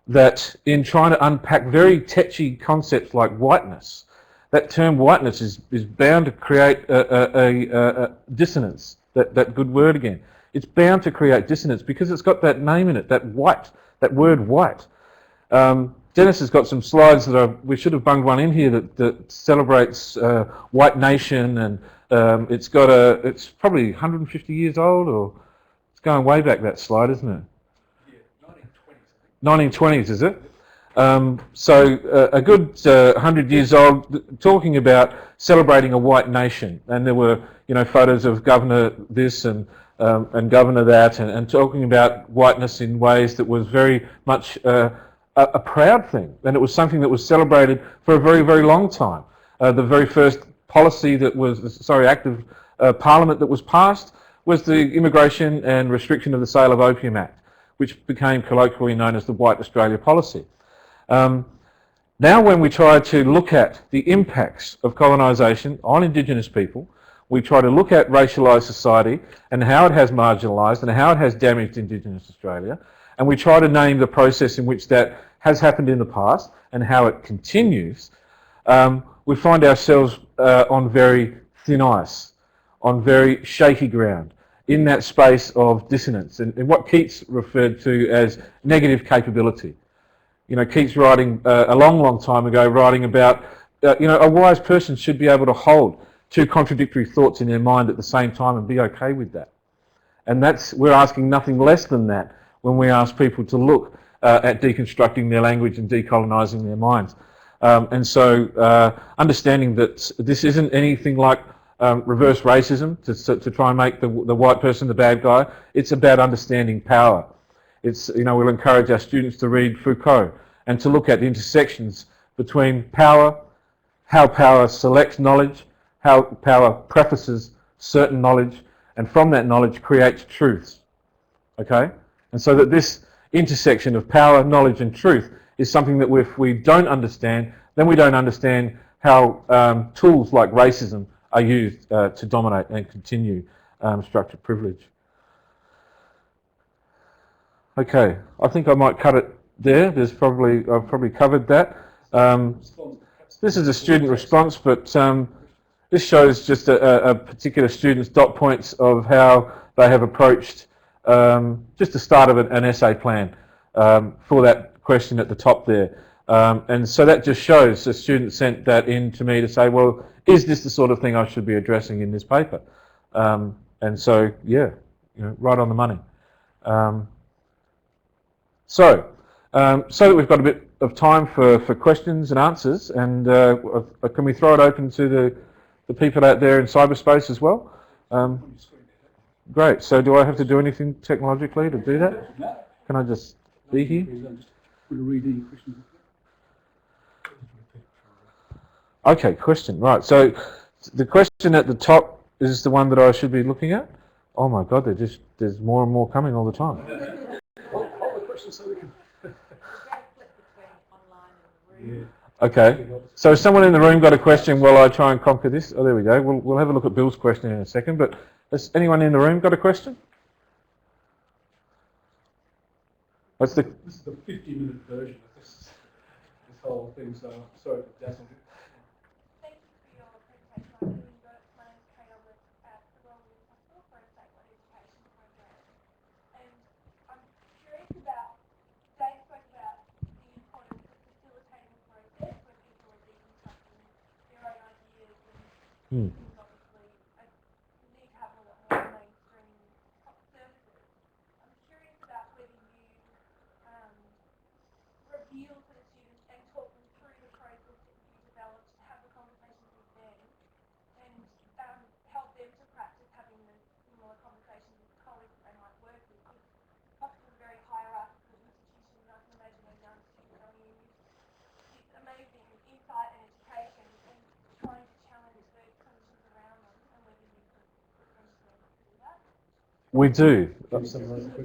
that in trying to unpack very tetchy concepts like whiteness, that term whiteness is bound to create a dissonance, that good word again. It's bound to create dissonance because it's got that name in it, that white, that word white. Dennis has got some slides that we should have bunged one in here that celebrates white nation, and it's probably 150 years old, or it's going way back, that slide, isn't it? Yeah, 1920s, is it? So a good 100 years old, talking about celebrating a white nation, and there were photos of Governor this and Governor that, and talking about whiteness in ways that was very much a proud thing, and it was something that was celebrated for a very, very long time. The very first policy that was, act of Parliament that was passed was the Immigration and Restriction of the Sale of Opium Act, which became colloquially known as the White Australia Policy. Now when we try to look at the impacts of colonisation on Indigenous people, we try to look at racialised society and how it has marginalised and how it has damaged Indigenous Australia, and we try to name the process in which that has happened in the past and how it continues, we find ourselves on very thin ice, on very shaky ground, in that space of dissonance, and what Keats referred to as negative capability. You know, Keats writing a long, long time ago, writing about, a wise person should be able to hold two contradictory thoughts in their mind at the same time and be okay with that. And we're asking nothing less than that when we ask people to look at deconstructing their language and decolonising their minds. And so understanding that this isn't anything like reverse racism to try and make the white person the bad guy. It's about understanding power. It's, we'll encourage our students to read Foucault and to look at the intersections between power, how power selects knowledge, how power prefaces certain knowledge, and from that knowledge creates truths. Okay? And so that this intersection of power, knowledge and truth is something that if we don't understand, then we don't understand how tools like racism are used to dominate and continue structured privilege. Okay, I think I might cut it there. I've probably covered that. This is a student response, but this shows just a particular student's dot points of how they have approached just the start of an essay plan for that question at the top there. And so that just shows the student sent that in to me to say, well, is this the sort of thing I should be addressing in this paper? And so, yeah, right on the money. So that we've got a bit of time for questions and answers, and can we throw it open to the people out there in cyberspace as well? Great. So do I have to do anything technologically to do that? Can I just be here? Okay, question. Right. So the question at the top is the one that I should be looking at. Oh my God, there's more and more coming all the time. Okay. So has someone in the room got a question while I try and conquer this? Oh, there we go. We'll have a look at Bill's question in a second. But has anyone in the room got a question? This is the 50-minute version of this whole thing. So sorry for dazzling. Thank you for your presentation. My name is Kate. I work at the Melbourne Hospital for a statewide education program. And I'm curious about, Dave spoke about the importance of facilitating the process where people are deconstructing their own ideas and things obviously need to have a lot more mainstream services. I'm curious about whether you reveal to the students and talk them through the process that you developed, have the conversations with them, and help them to practice having the similar conversations with colleagues that they might work with. Hospitals are very hierarchical institutions, I can imagine a young student going in with this amazing insight and education and trying to challenge the clinicians around them, and whether you could potentially do that. We do.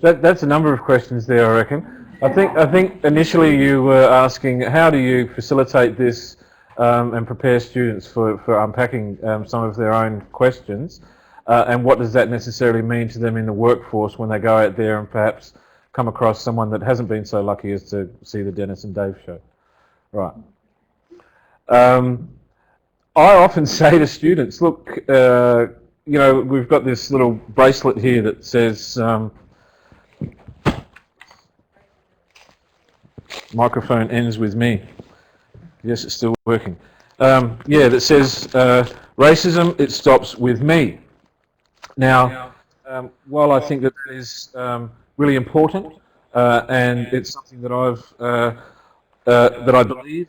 That's a number of questions there, I reckon. I think initially you were asking how do you facilitate this and prepare students for unpacking some of their own questions, and what does that necessarily mean to them in the workforce when they go out there and perhaps come across someone that hasn't been so lucky as to see the Dennis and Dave show. Right. I often say to students, look, we've got this little bracelet here that says microphone ends with me. Yes, it's still working. That says racism, it stops with me. Now, while I think that is really important, and it's something that I believe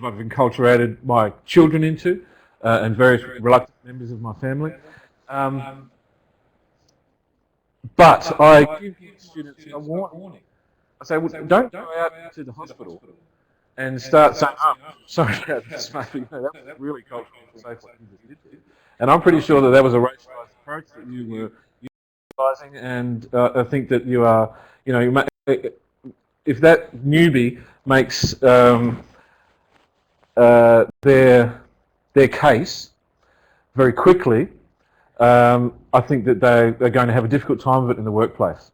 I've enculturated my children into, and various reluctant members of my family. But I give students a warning I say, well, don't go out to the hospital and start saying, oh, sorry about this, mate, but, that was really culturally unsafe what you just did. And I'm pretty sure that that was a racialised approach that you were utilising, and I think that you are, if that newbie makes their case very quickly, I think that they're going to have a difficult time of it in the workplace.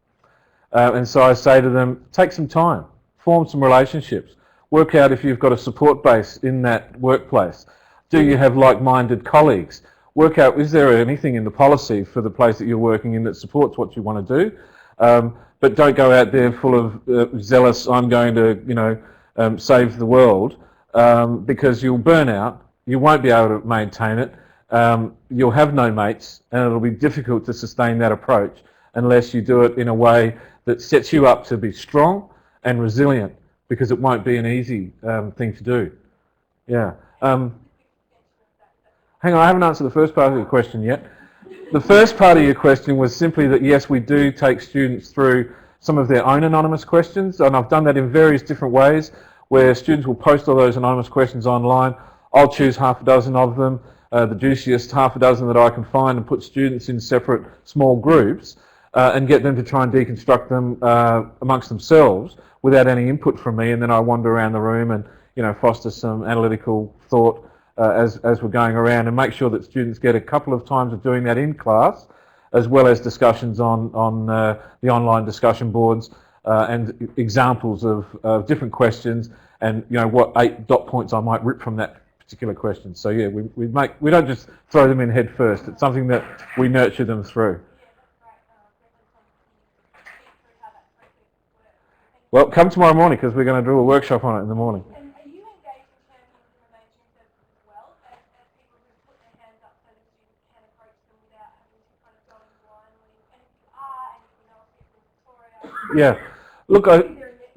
And so I say to them, take some time, form some relationships, work out if you've got a support base in that workplace. Do you have like-minded colleagues? Work out, is there anything in the policy for the place that you're working in that supports what you want to do? But don't go out there full of zealous, I'm going to, save the world, because you'll burn out, you won't be able to maintain it, you'll have no mates, and it'll be difficult to sustain that approach unless you do it in a way that sets you up to be strong and resilient, because it won't be an easy thing to do. Yeah. Hang on, I haven't answered the first part of your question yet. The first part of your question was simply that, yes, we do take students through some of their own anonymous questions, and I've done that in various different ways, where students will post all those anonymous questions online. I'll choose half a dozen of them, the juiciest half a dozen that I can find, and put students in separate small groups and get them to try and deconstruct them amongst themselves without any input from me, and then I wander around the room and foster some analytical thought as we're going around, and make sure that students get a couple of times of doing that in class, as well as discussions on the online discussion boards and examples of different questions, and what 8 dot points I might rip from that particular question. So yeah, we don't just throw them in head first. It's something that we nurture them through. Well, come tomorrow morning, because we're going to do a workshop on it in the morning. And are you engaging champions in the mainstream services as well, as people who put their hands up so that students can approach them without having to kind of go in blindly? And if you are, and you know people in Victoria... Yeah. Look,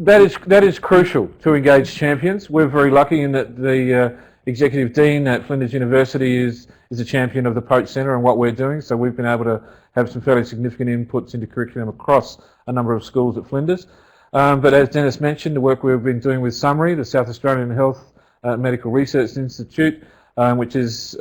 that is crucial to engage champions. We're very lucky in that the Executive Dean at Flinders University is a champion of the Poche Centre and what we're doing, so we've been able to have some fairly significant inputs into curriculum across a number of schools at Flinders. But as Dennis mentioned, the work we've been doing with Summary, the South Australian Health Medical Research Institute, which is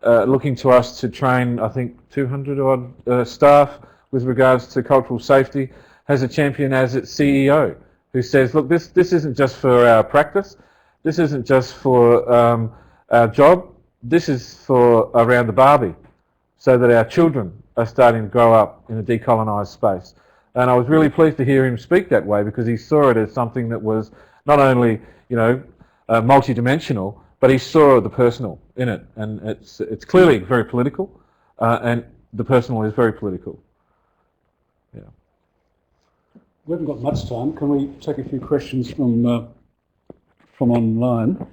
looking to us to train, I think, 200 odd staff with regards to cultural safety, has a champion as its CEO who says, look, this isn't just for our practice, this isn't just for our job, this is for around the barbie, so that our children are starting to grow up in a decolonised space. And I was really pleased to hear him speak that way, because he saw it as something that was not only, multi-dimensional, but he saw the personal in it. And it's clearly very political, and the personal is very political. Yeah. We haven't got much time. Can we take a few questions from online?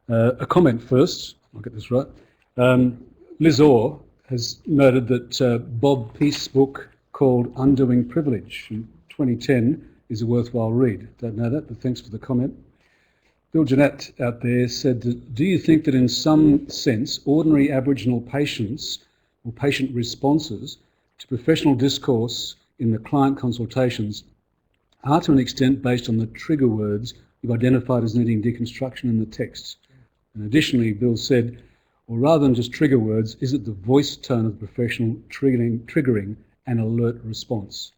A comment first. I'll get this right. Liz Orr has noted that Bob Peace's book called Undoing Privilege in 2010 is a worthwhile read. Don't know that, but thanks for the comment. Bill Jeanette out there said, do you think that in some sense ordinary Aboriginal patients or patient responses to professional discourse in the client consultations are to an extent based on the trigger words you've identified as needing deconstruction in the texts? And additionally, Bill said, or rather than just trigger words, is it the voice tone of the professional triggering an alert response?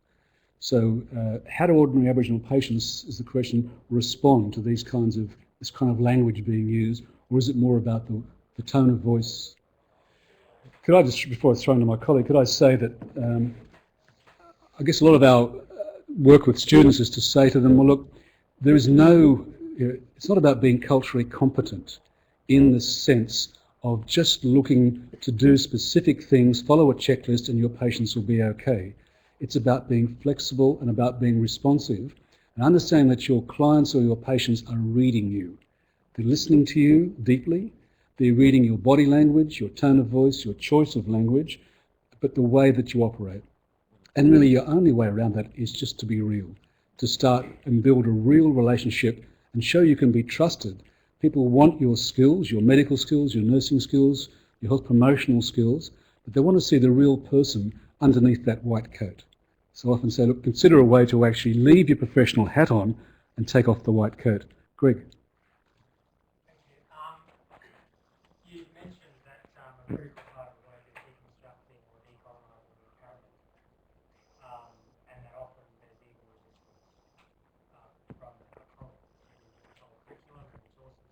So how do ordinary Aboriginal patients, is the question, respond to this kind of language being used, or is it more about the tone of voice? Could I just, before I throw to my colleague, could I say that I guess a lot of our work with students is to say to them, well, look, there is no, it's not about being culturally competent in the sense of just looking to do specific things, follow a checklist, and your patients will be okay. It's about being flexible and about being responsive and understanding that your clients or your patients are reading you. They're listening to you deeply. They're reading your body language, your tone of voice, your choice of language, but the way that you operate. And really your only way around that is just to be real, to start and build a real relationship and show you can be trusted. People want your skills, your medical skills, your nursing skills, your health promotional skills, but they want to see the real person underneath that white coat. So I often say, look, consider a way to actually leave your professional hat on and take off the white coat. Greg. Thank you. You mentioned that a critical part of the work is deconstructing or decolonizing the academy, and that often there's even resistance from students with the curriculum and resources.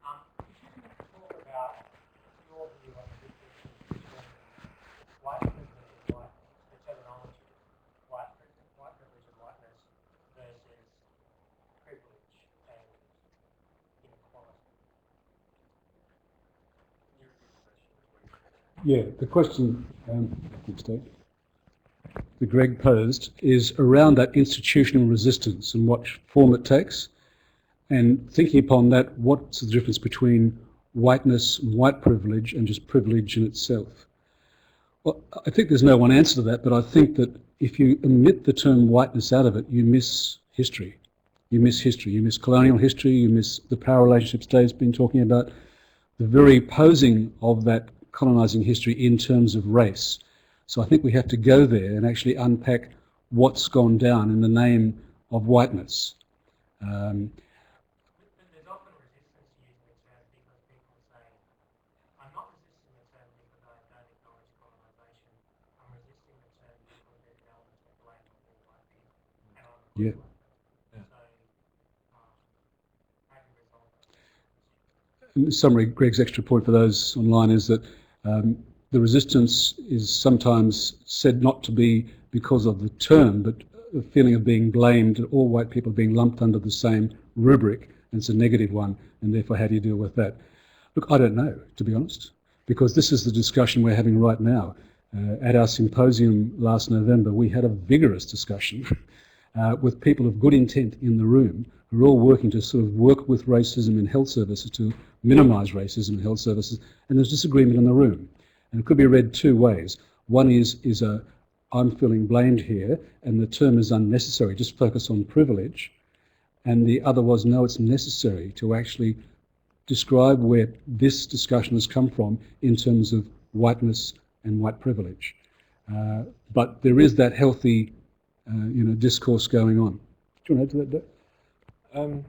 Could you talk about your view on the difference between white privilege and whiteness, the terminology, white privilege and whiteness versus privilege and inequality? Yeah, the question that Greg posed is around that institutional resistance and what form it takes, and thinking upon that, what's the difference between whiteness and white privilege and just privilege in itself? Well, I think there's no one answer to that, but I think that if you omit the term whiteness out of it, you miss history. You miss history. You miss colonial history. You miss the power relationships Dave's been talking about, the very posing of that colonising history in terms of race. So I think we have to go there and actually unpack what's gone down in the name of whiteness. There's often resistance to using the term because people say, I'm not resisting the term because I don't acknowledge colonisation. I'm resisting the term because there's an element of blame on all white people. And I'm Yeah. So, how do you resolve that? In summary, Greg's extra point for those online is that the resistance is sometimes said not to be because of the term, but a feeling of being blamed, and all white people being lumped under the same rubric, and it's a negative one, and therefore how do you deal with that? Look, I don't know, to be honest, because this is the discussion we're having right now. At our symposium last November, we had a vigorous discussion with people of good intent in the room who are all working to sort of work with racism in health services to minimise racism in health services, and there's disagreement in the room. And it could be read two ways. One is I'm feeling blamed here, and the term is unnecessary, just focus on privilege. And the other was, no, it's necessary to actually describe where this discussion has come from in terms of whiteness and white privilege. But there is that healthy discourse going on. Do you want to add to that, Dave?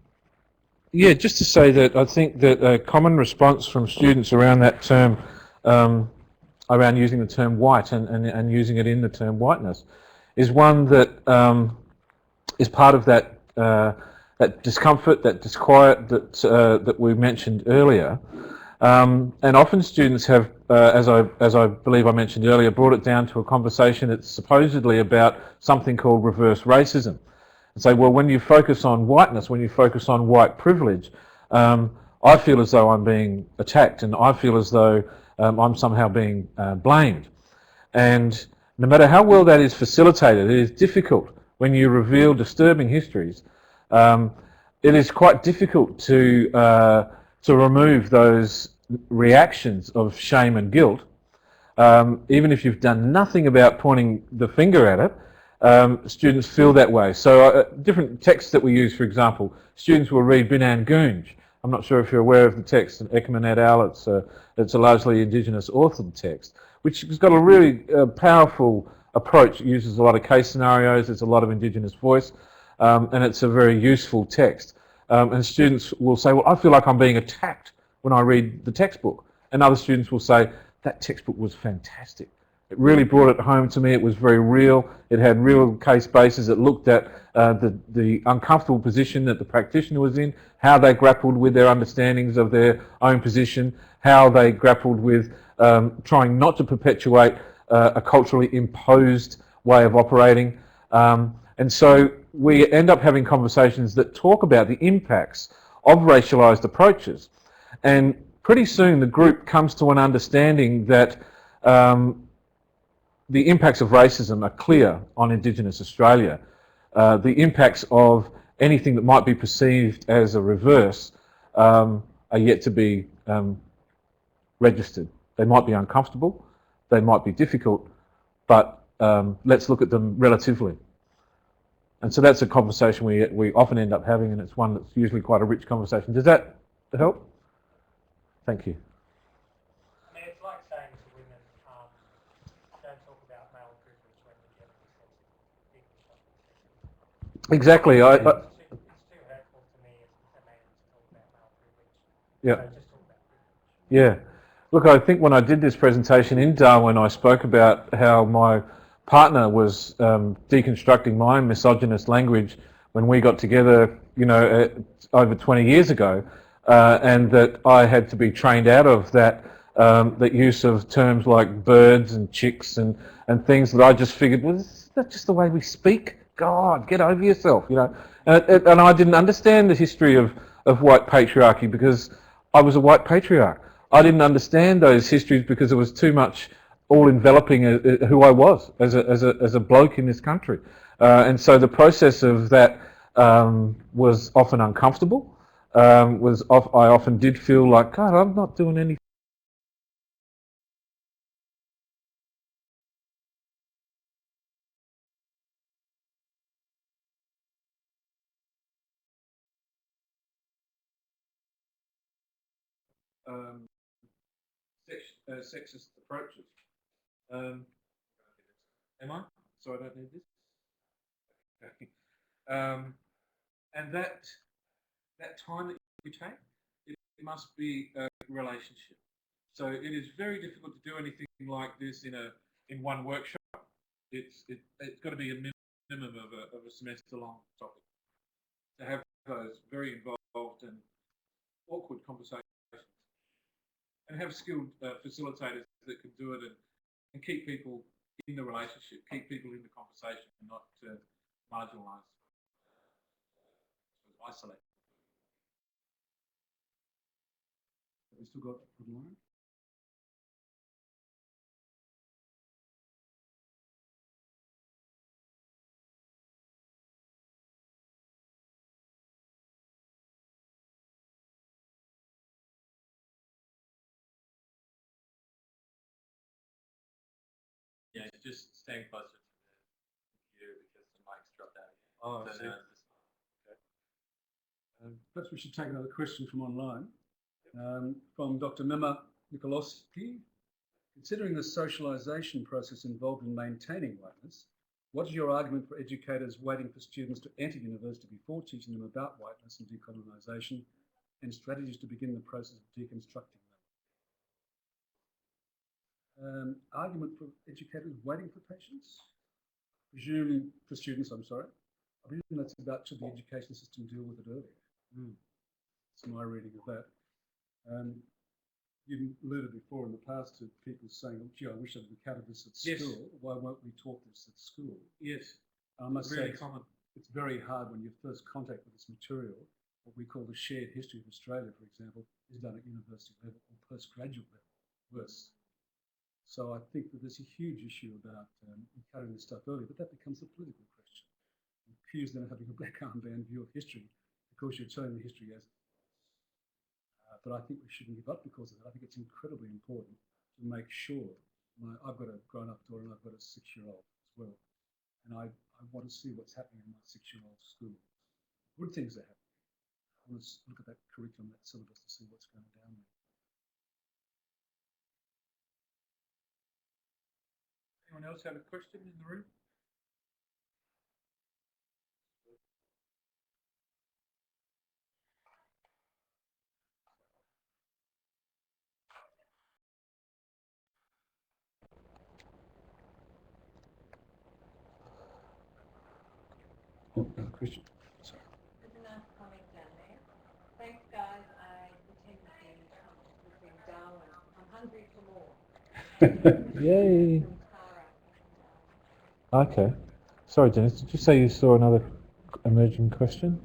Yeah, just to say that I think that a common response from students around that term, around using the term white and using it in the term whiteness, is one that is part of that that discomfort, that disquiet that we mentioned earlier. And often students have, as I believe I mentioned earlier, brought it down to a conversation that's supposedly about something called reverse racism. And say, well, when you focus on whiteness, when you focus on white privilege, I feel as though I'm being attacked, and I feel as though I'm somehow being blamed. And no matter how well that is facilitated, it is difficult when you reveal disturbing histories. It is quite difficult to remove those reactions of shame and guilt, even if you've done nothing about pointing the finger at it. Students feel that way. So different texts that we use, for example, students will read Binan Goonj. I'm not sure if you're aware of the text, Eckermann et al. It's a largely Indigenous authored text, which has got a really powerful approach. It uses a lot of case scenarios, there's a lot of Indigenous voice, and it's a very useful text. And students will say, well, I feel like I'm being attacked when I read the textbook. And other students will say, that textbook was fantastic. It really brought it home to me. It was very real. It had real case bases. It looked at the uncomfortable position that the practitioner was in, how they grappled with their understandings of their own position, how they grappled with trying not to perpetuate a culturally imposed way of operating. And so we end up having conversations that talk about the impacts of racialised approaches. And pretty soon the group comes to an understanding that the impacts of racism are clear on Indigenous Australia. The impacts of anything that might be perceived as a reverse are yet to be registered. They might be uncomfortable, they might be difficult, but let's look at them relatively. And so that's a conversation we often end up having, and it's one that's usually quite a rich conversation. Does that help? Thank you. I mean, it's like saying to women, don't talk about male privilege when you're getting sensitive. Exactly. It's too hurtful to me as a man to talk about male privilege. Yeah. So just talk about privilege. Yeah. Look, I think when I did this presentation in Darwin, I spoke about how my partner was deconstructing my own misogynist language when we got together, you know, over 20 years ago, and that I had to be trained out of that that use of terms like birds and chicks and things that I just figured, well, that's just the way we speak. God, get over yourself, you know. And I didn't understand the history of white patriarchy because I was a white patriarch. I didn't understand those histories because it was too much all-enveloping who I was as a bloke in this country. And so the process of that was often uncomfortable. I often did feel like, God, I'm not doing anything. Sexist approaches. Am I? So I don't need this? Okay. And that time that you take, it must be a relationship. So it is very difficult to do anything like this in one workshop. It's got to be a minimum of a semester long topic. To have those very involved and awkward conversations. And have skilled facilitators that can do it and keep people in the relationship, keep people in the conversation, and not marginalise, isolate. Have we still got online? Yeah, just staying closer to the computer because the mic's dropped out again. Oh, so I see. now it's just Perhaps we should take another question from online. From Dr. Mima Nikolowski. Considering the socialisation process involved in maintaining whiteness, what is your argument for educators waiting for students to enter university before teaching them about whiteness and decolonisation, and strategies to begin the process of deconstructing them? Argument for educators waiting for patients? Presume for students, I'm sorry. I presume that's about should the education system deal with it earlier. That's my reading of that. You alluded before in the past to people saying, gee, I wish I'd encountered this at school. Why won't we taught this at school? Yes. I must Really say, common. it's very hard when you first contact with this material. What we call the shared history of Australia, for example, is done at university level or postgraduate level, worse. So I think that there's a huge issue about encountering this stuff early, but that becomes a political question. You accuse them of having a black armband view of history because you're telling the history as but I think we shouldn't give up because of that. I think it's incredibly important to make sure. I've got a grown-up daughter and I've got a 6-year-old as well. And I want to see what's happening in my 6-year-old school. Good things are happening. I want to look at that curriculum, that syllabus to see what's going down there. Anyone else have a question in the room? Oh, another question. Sorry. There's a nice comment down there. Thanks, guys. I attended the in Darwin. I'm hungry for more. Yay. Tara. Okay. Sorry, Dennis, did you say you saw another emerging question?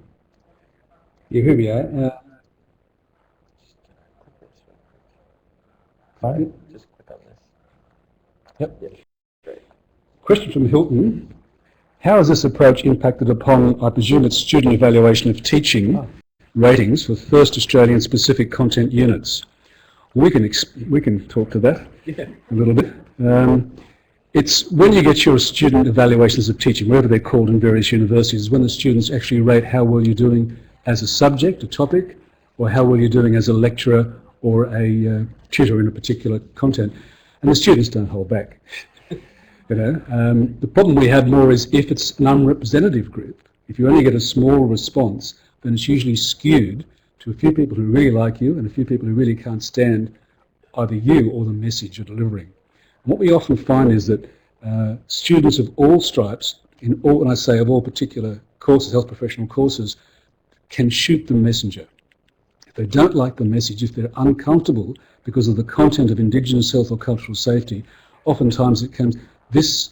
Yeah, here we are. Hi. just click on this. Yep. Yeah, great. Question from Hilton. How has this approach impacted upon, I presume, its student evaluation of teaching ratings for first Australian specific content units? We can talk to that a little bit. It's when you get your student evaluations of teaching, whatever they're called in various universities, when the students actually rate how well you're doing as a subject, a topic, or how well you're doing as a lecturer or a tutor in a particular content. And the students don't hold back. You know, the problem we have more is if it's an unrepresentative group, If you only get a small response, then it's usually skewed to a few people who really like you and a few people who really can't stand either you or the message you're delivering. And what we often find is that students of all stripes, in all, and I say of all particular courses, health professional courses, can shoot the messenger. If they don't like the message, if they're uncomfortable because of the content of Indigenous health or cultural safety, oftentimes it comes, this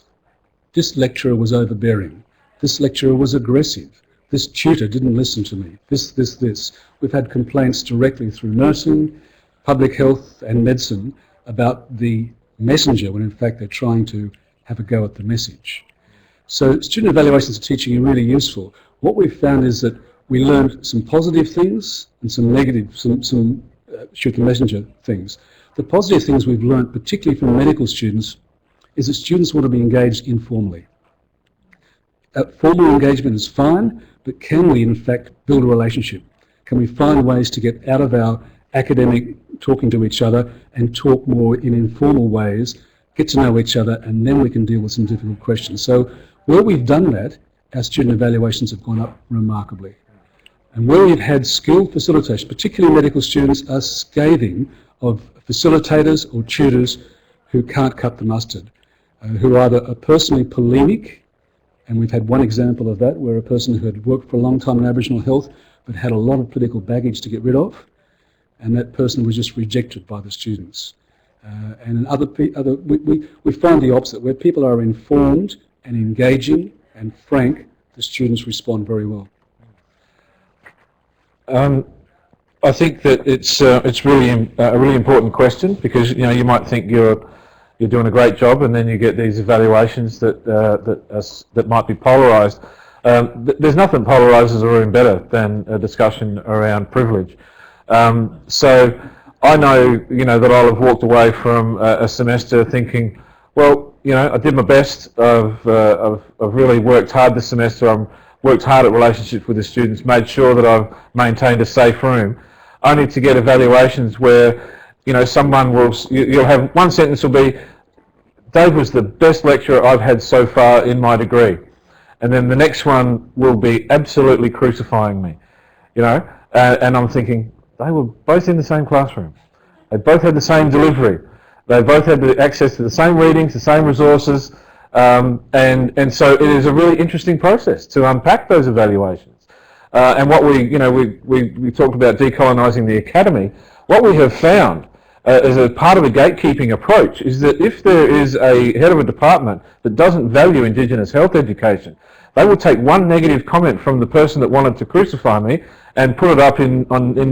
lecturer was overbearing, this lecturer was aggressive, this tutor didn't listen to me, this. We've had complaints directly through nursing, public health and medicine about the messenger when in fact they're trying to have a go at the message. So student evaluations of teaching are really useful. What we've found is that we learned some positive things and some negative, some shoot the messenger things. The positive things we've learned, particularly from medical students, is that students want to be engaged informally. Formal engagement is fine, but can we in fact build a relationship? Can we find ways to get out of our academic talking to each other and talk more in informal ways, get to know each other, and then we can deal with some difficult questions. So where we've done that, our student evaluations have gone up remarkably. And where we've had skilled facilitation, particularly medical students, are scathing of facilitators or tutors who can't cut the mustard, who either are personally polemic, and we've had one example of that where a person who had worked for a long time in Aboriginal health but had a lot of political baggage to get rid of, and that person was just rejected by the students. And we find the opposite, where people are informed and engaging and frank, the students respond very well. I think that it's really a really important question, because you might think you're doing a great job, and then you get these evaluations that might be polarised. There's nothing polarises a room better than a discussion around privilege. So I know that I'll have walked away from a semester thinking, well, I did my best. I've really worked hard this semester. I've worked hard at relationships with the students, made sure that I've maintained a safe room, only to get evaluations where you'll have one sentence will be, Dave was the best lecturer I've had so far in my degree, and then the next one will be absolutely crucifying me, and I'm thinking, they were both in the same classroom, they both had the same delivery, they both had the access to the same readings, the same resources, and so it is a really interesting process to unpack those evaluations. And what we talked about decolonizing the academy. What we have found as a part of a gatekeeping approach is that if there is a head of a department that doesn't value Indigenous health education, they will take one negative comment from the person that wanted to crucify me and put it up in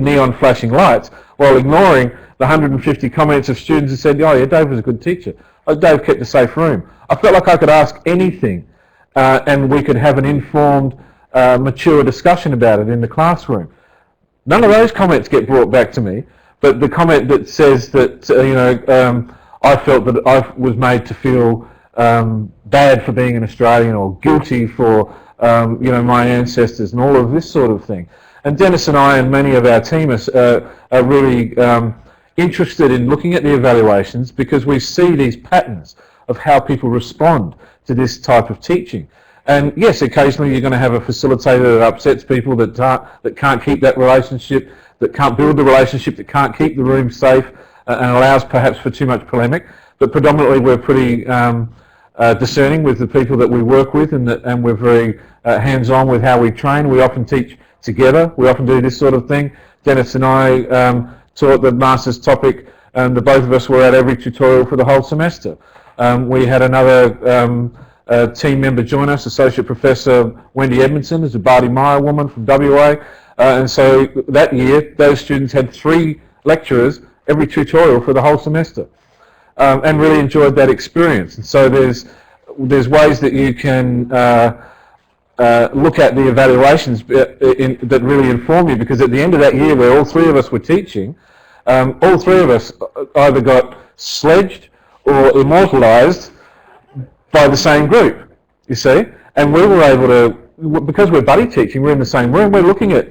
neon flashing lights, while ignoring the 150 comments of students who said, oh yeah, Dave was a good teacher. Oh, Dave kept a safe room. I felt like I could ask anything and we could have an informed, mature discussion about it in the classroom. None of those comments get brought back to me, but the comment that says that, I felt that I was made to feel bad for being an Australian, or guilty for, my ancestors, and all of this sort of thing. And Dennis and I and many of our team are really interested in looking at the evaluations, because we see these patterns of how people respond to this type of teaching. And yes, occasionally you're going to have a facilitator that upsets people, that can't keep that relationship, that can't build the relationship, that can't keep the room safe, and allows perhaps for too much polemic. But predominantly we're pretty discerning with the people that we work with, and we're very hands-on with how we train. We often teach together. We often do this sort of thing. Dennis and I taught the master's topic, and the both of us were at every tutorial for the whole semester. We had another team member join us, Associate Professor Wendy Edmondson, is a Bardi Meyer woman from WA, and so that year those students had 3 lecturers every tutorial for the whole semester, and really enjoyed that experience. And so there's ways that you can look at the evaluations that really inform you, because at the end of that year where all 3 of us were teaching, all 3 of us either got sledged or immortalised by the same group, you see. And we were able to, because we're buddy teaching, we're in the same room, we're looking at,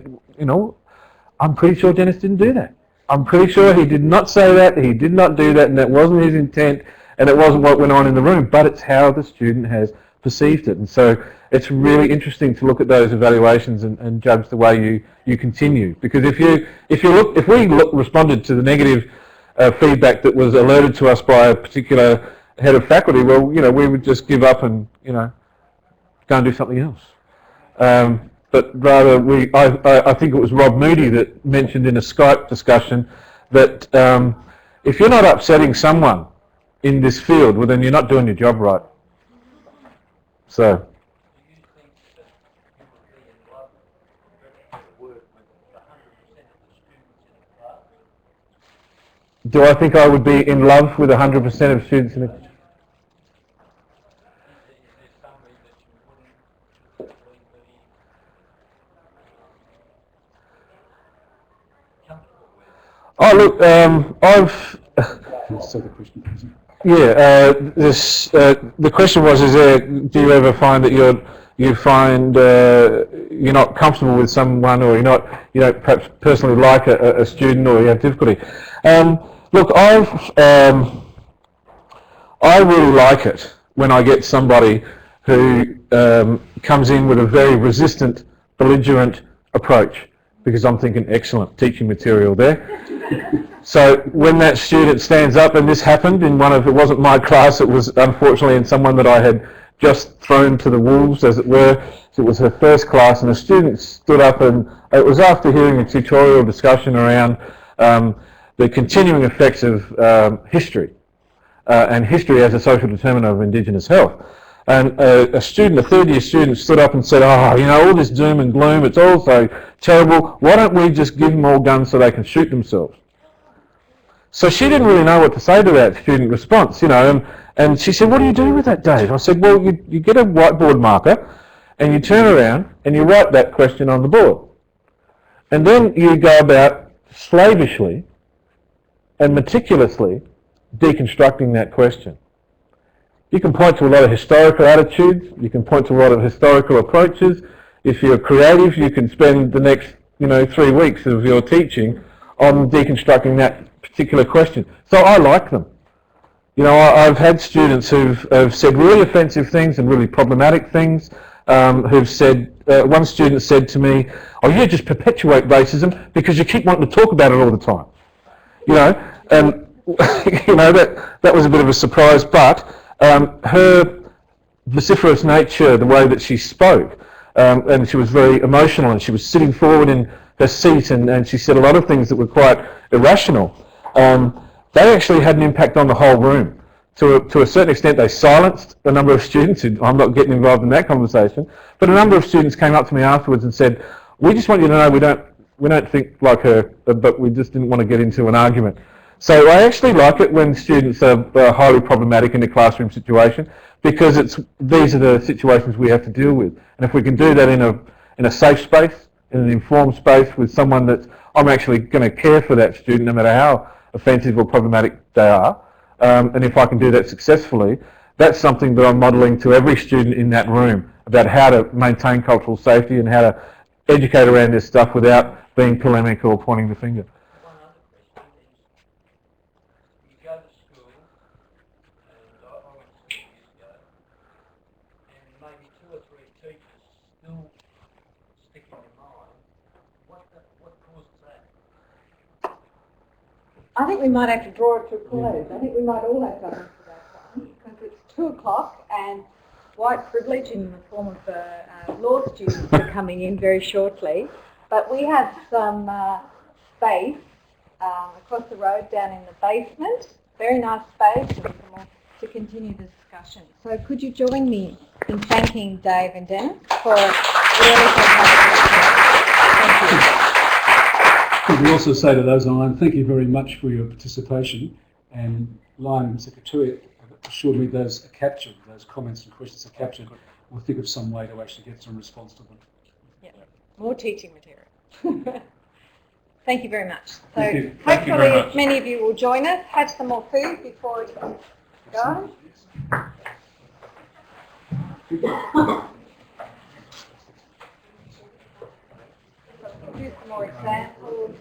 I'm pretty sure Dennis didn't do that. I'm pretty sure he did not say that, he did not do that, and that wasn't his intent, and it wasn't what went on in the room, but it's how the student has perceived it. And so it's really interesting to look at those evaluations and judge the way you continue. Because if we responded to the negative feedback that was alerted to us by a particular head of faculty, well, we would just give up and go and do something else. But rather, I think it was Rob Moody that mentioned in a Skype discussion that if you're not upsetting someone in this field, well, then you're not doing your job right. So. Do I think I would be in love with 100% of students in a... Oh, look, the question was, do you ever find that you're not comfortable with someone, or you don't perhaps personally like a student, or you have difficulty? Look, I really like it when I get somebody who comes in with a very resistant, belligerent approach, because I'm thinking, excellent teaching material there. So when that student stands up, and this happened in it wasn't my class, it was unfortunately in someone that I had just thrown to the wolves, as it were. So it was her first class, and the student stood up, and it was after hearing a tutorial discussion around the continuing effects of history, and history as a social determinant of Indigenous health. And a third-year student stood up and said, all this doom and gloom, it's all so terrible, why don't we just give them all guns so they can shoot themselves? So she didn't really know what to say to that student response, and she said, what do you do with that, Dave? I said, well, you get a whiteboard marker, and you turn around, and you write that question on the board. And then you go about slavishly and meticulously deconstructing that question. You can point to a lot of historical attitudes, you can point to a lot of historical approaches. If you're creative, you can spend the next 3 weeks of your teaching on deconstructing that particular question. So I like them. I've had students who've said really offensive things and really problematic things, who've said, one student said to me, you just perpetuate racism because you keep wanting to talk about it all the time. And that was a bit of a surprise, but her vociferous nature, the way that she spoke, and she was very emotional, and she was sitting forward in her seat, and she said a lot of things that were quite irrational. They actually had an impact on the whole room. To a certain extent, they silenced a number of students. I'm not getting involved in that conversation, but a number of students came up to me afterwards and said, we just want you to know we don't think like her, but we just didn't want to get into an argument. So I actually like it when students are highly problematic in a classroom situation, because these are the situations we have to deal with. And if we can do that in a safe space, in an informed space, with someone that I'm actually going to care for that student no matter how offensive or problematic they are, and if I can do that successfully, that's something that I'm modelling to every student in that room, about how to maintain cultural safety and how to educate around this stuff without being polemic or pointing the finger. I think we might have to draw it to a close. I think we might all have to answer that one, because it's 2 o'clock and white privilege in the form of law students are coming in very shortly. But we have some space across the road down in the basement, very nice space, to continue the discussion. So could you join me in thanking Dave and Dennis for a really fantastic session? Thank you. Could we also say to those online, thank you very much for your participation, and Line Secretariat assured me those are captured, those comments and questions are captured. We'll think of some way to actually get some response to them. Yeah, more teaching material. Thank you very much. So Thank you. hopefully many of you will join us, have some more food before it goes. Do some more examples.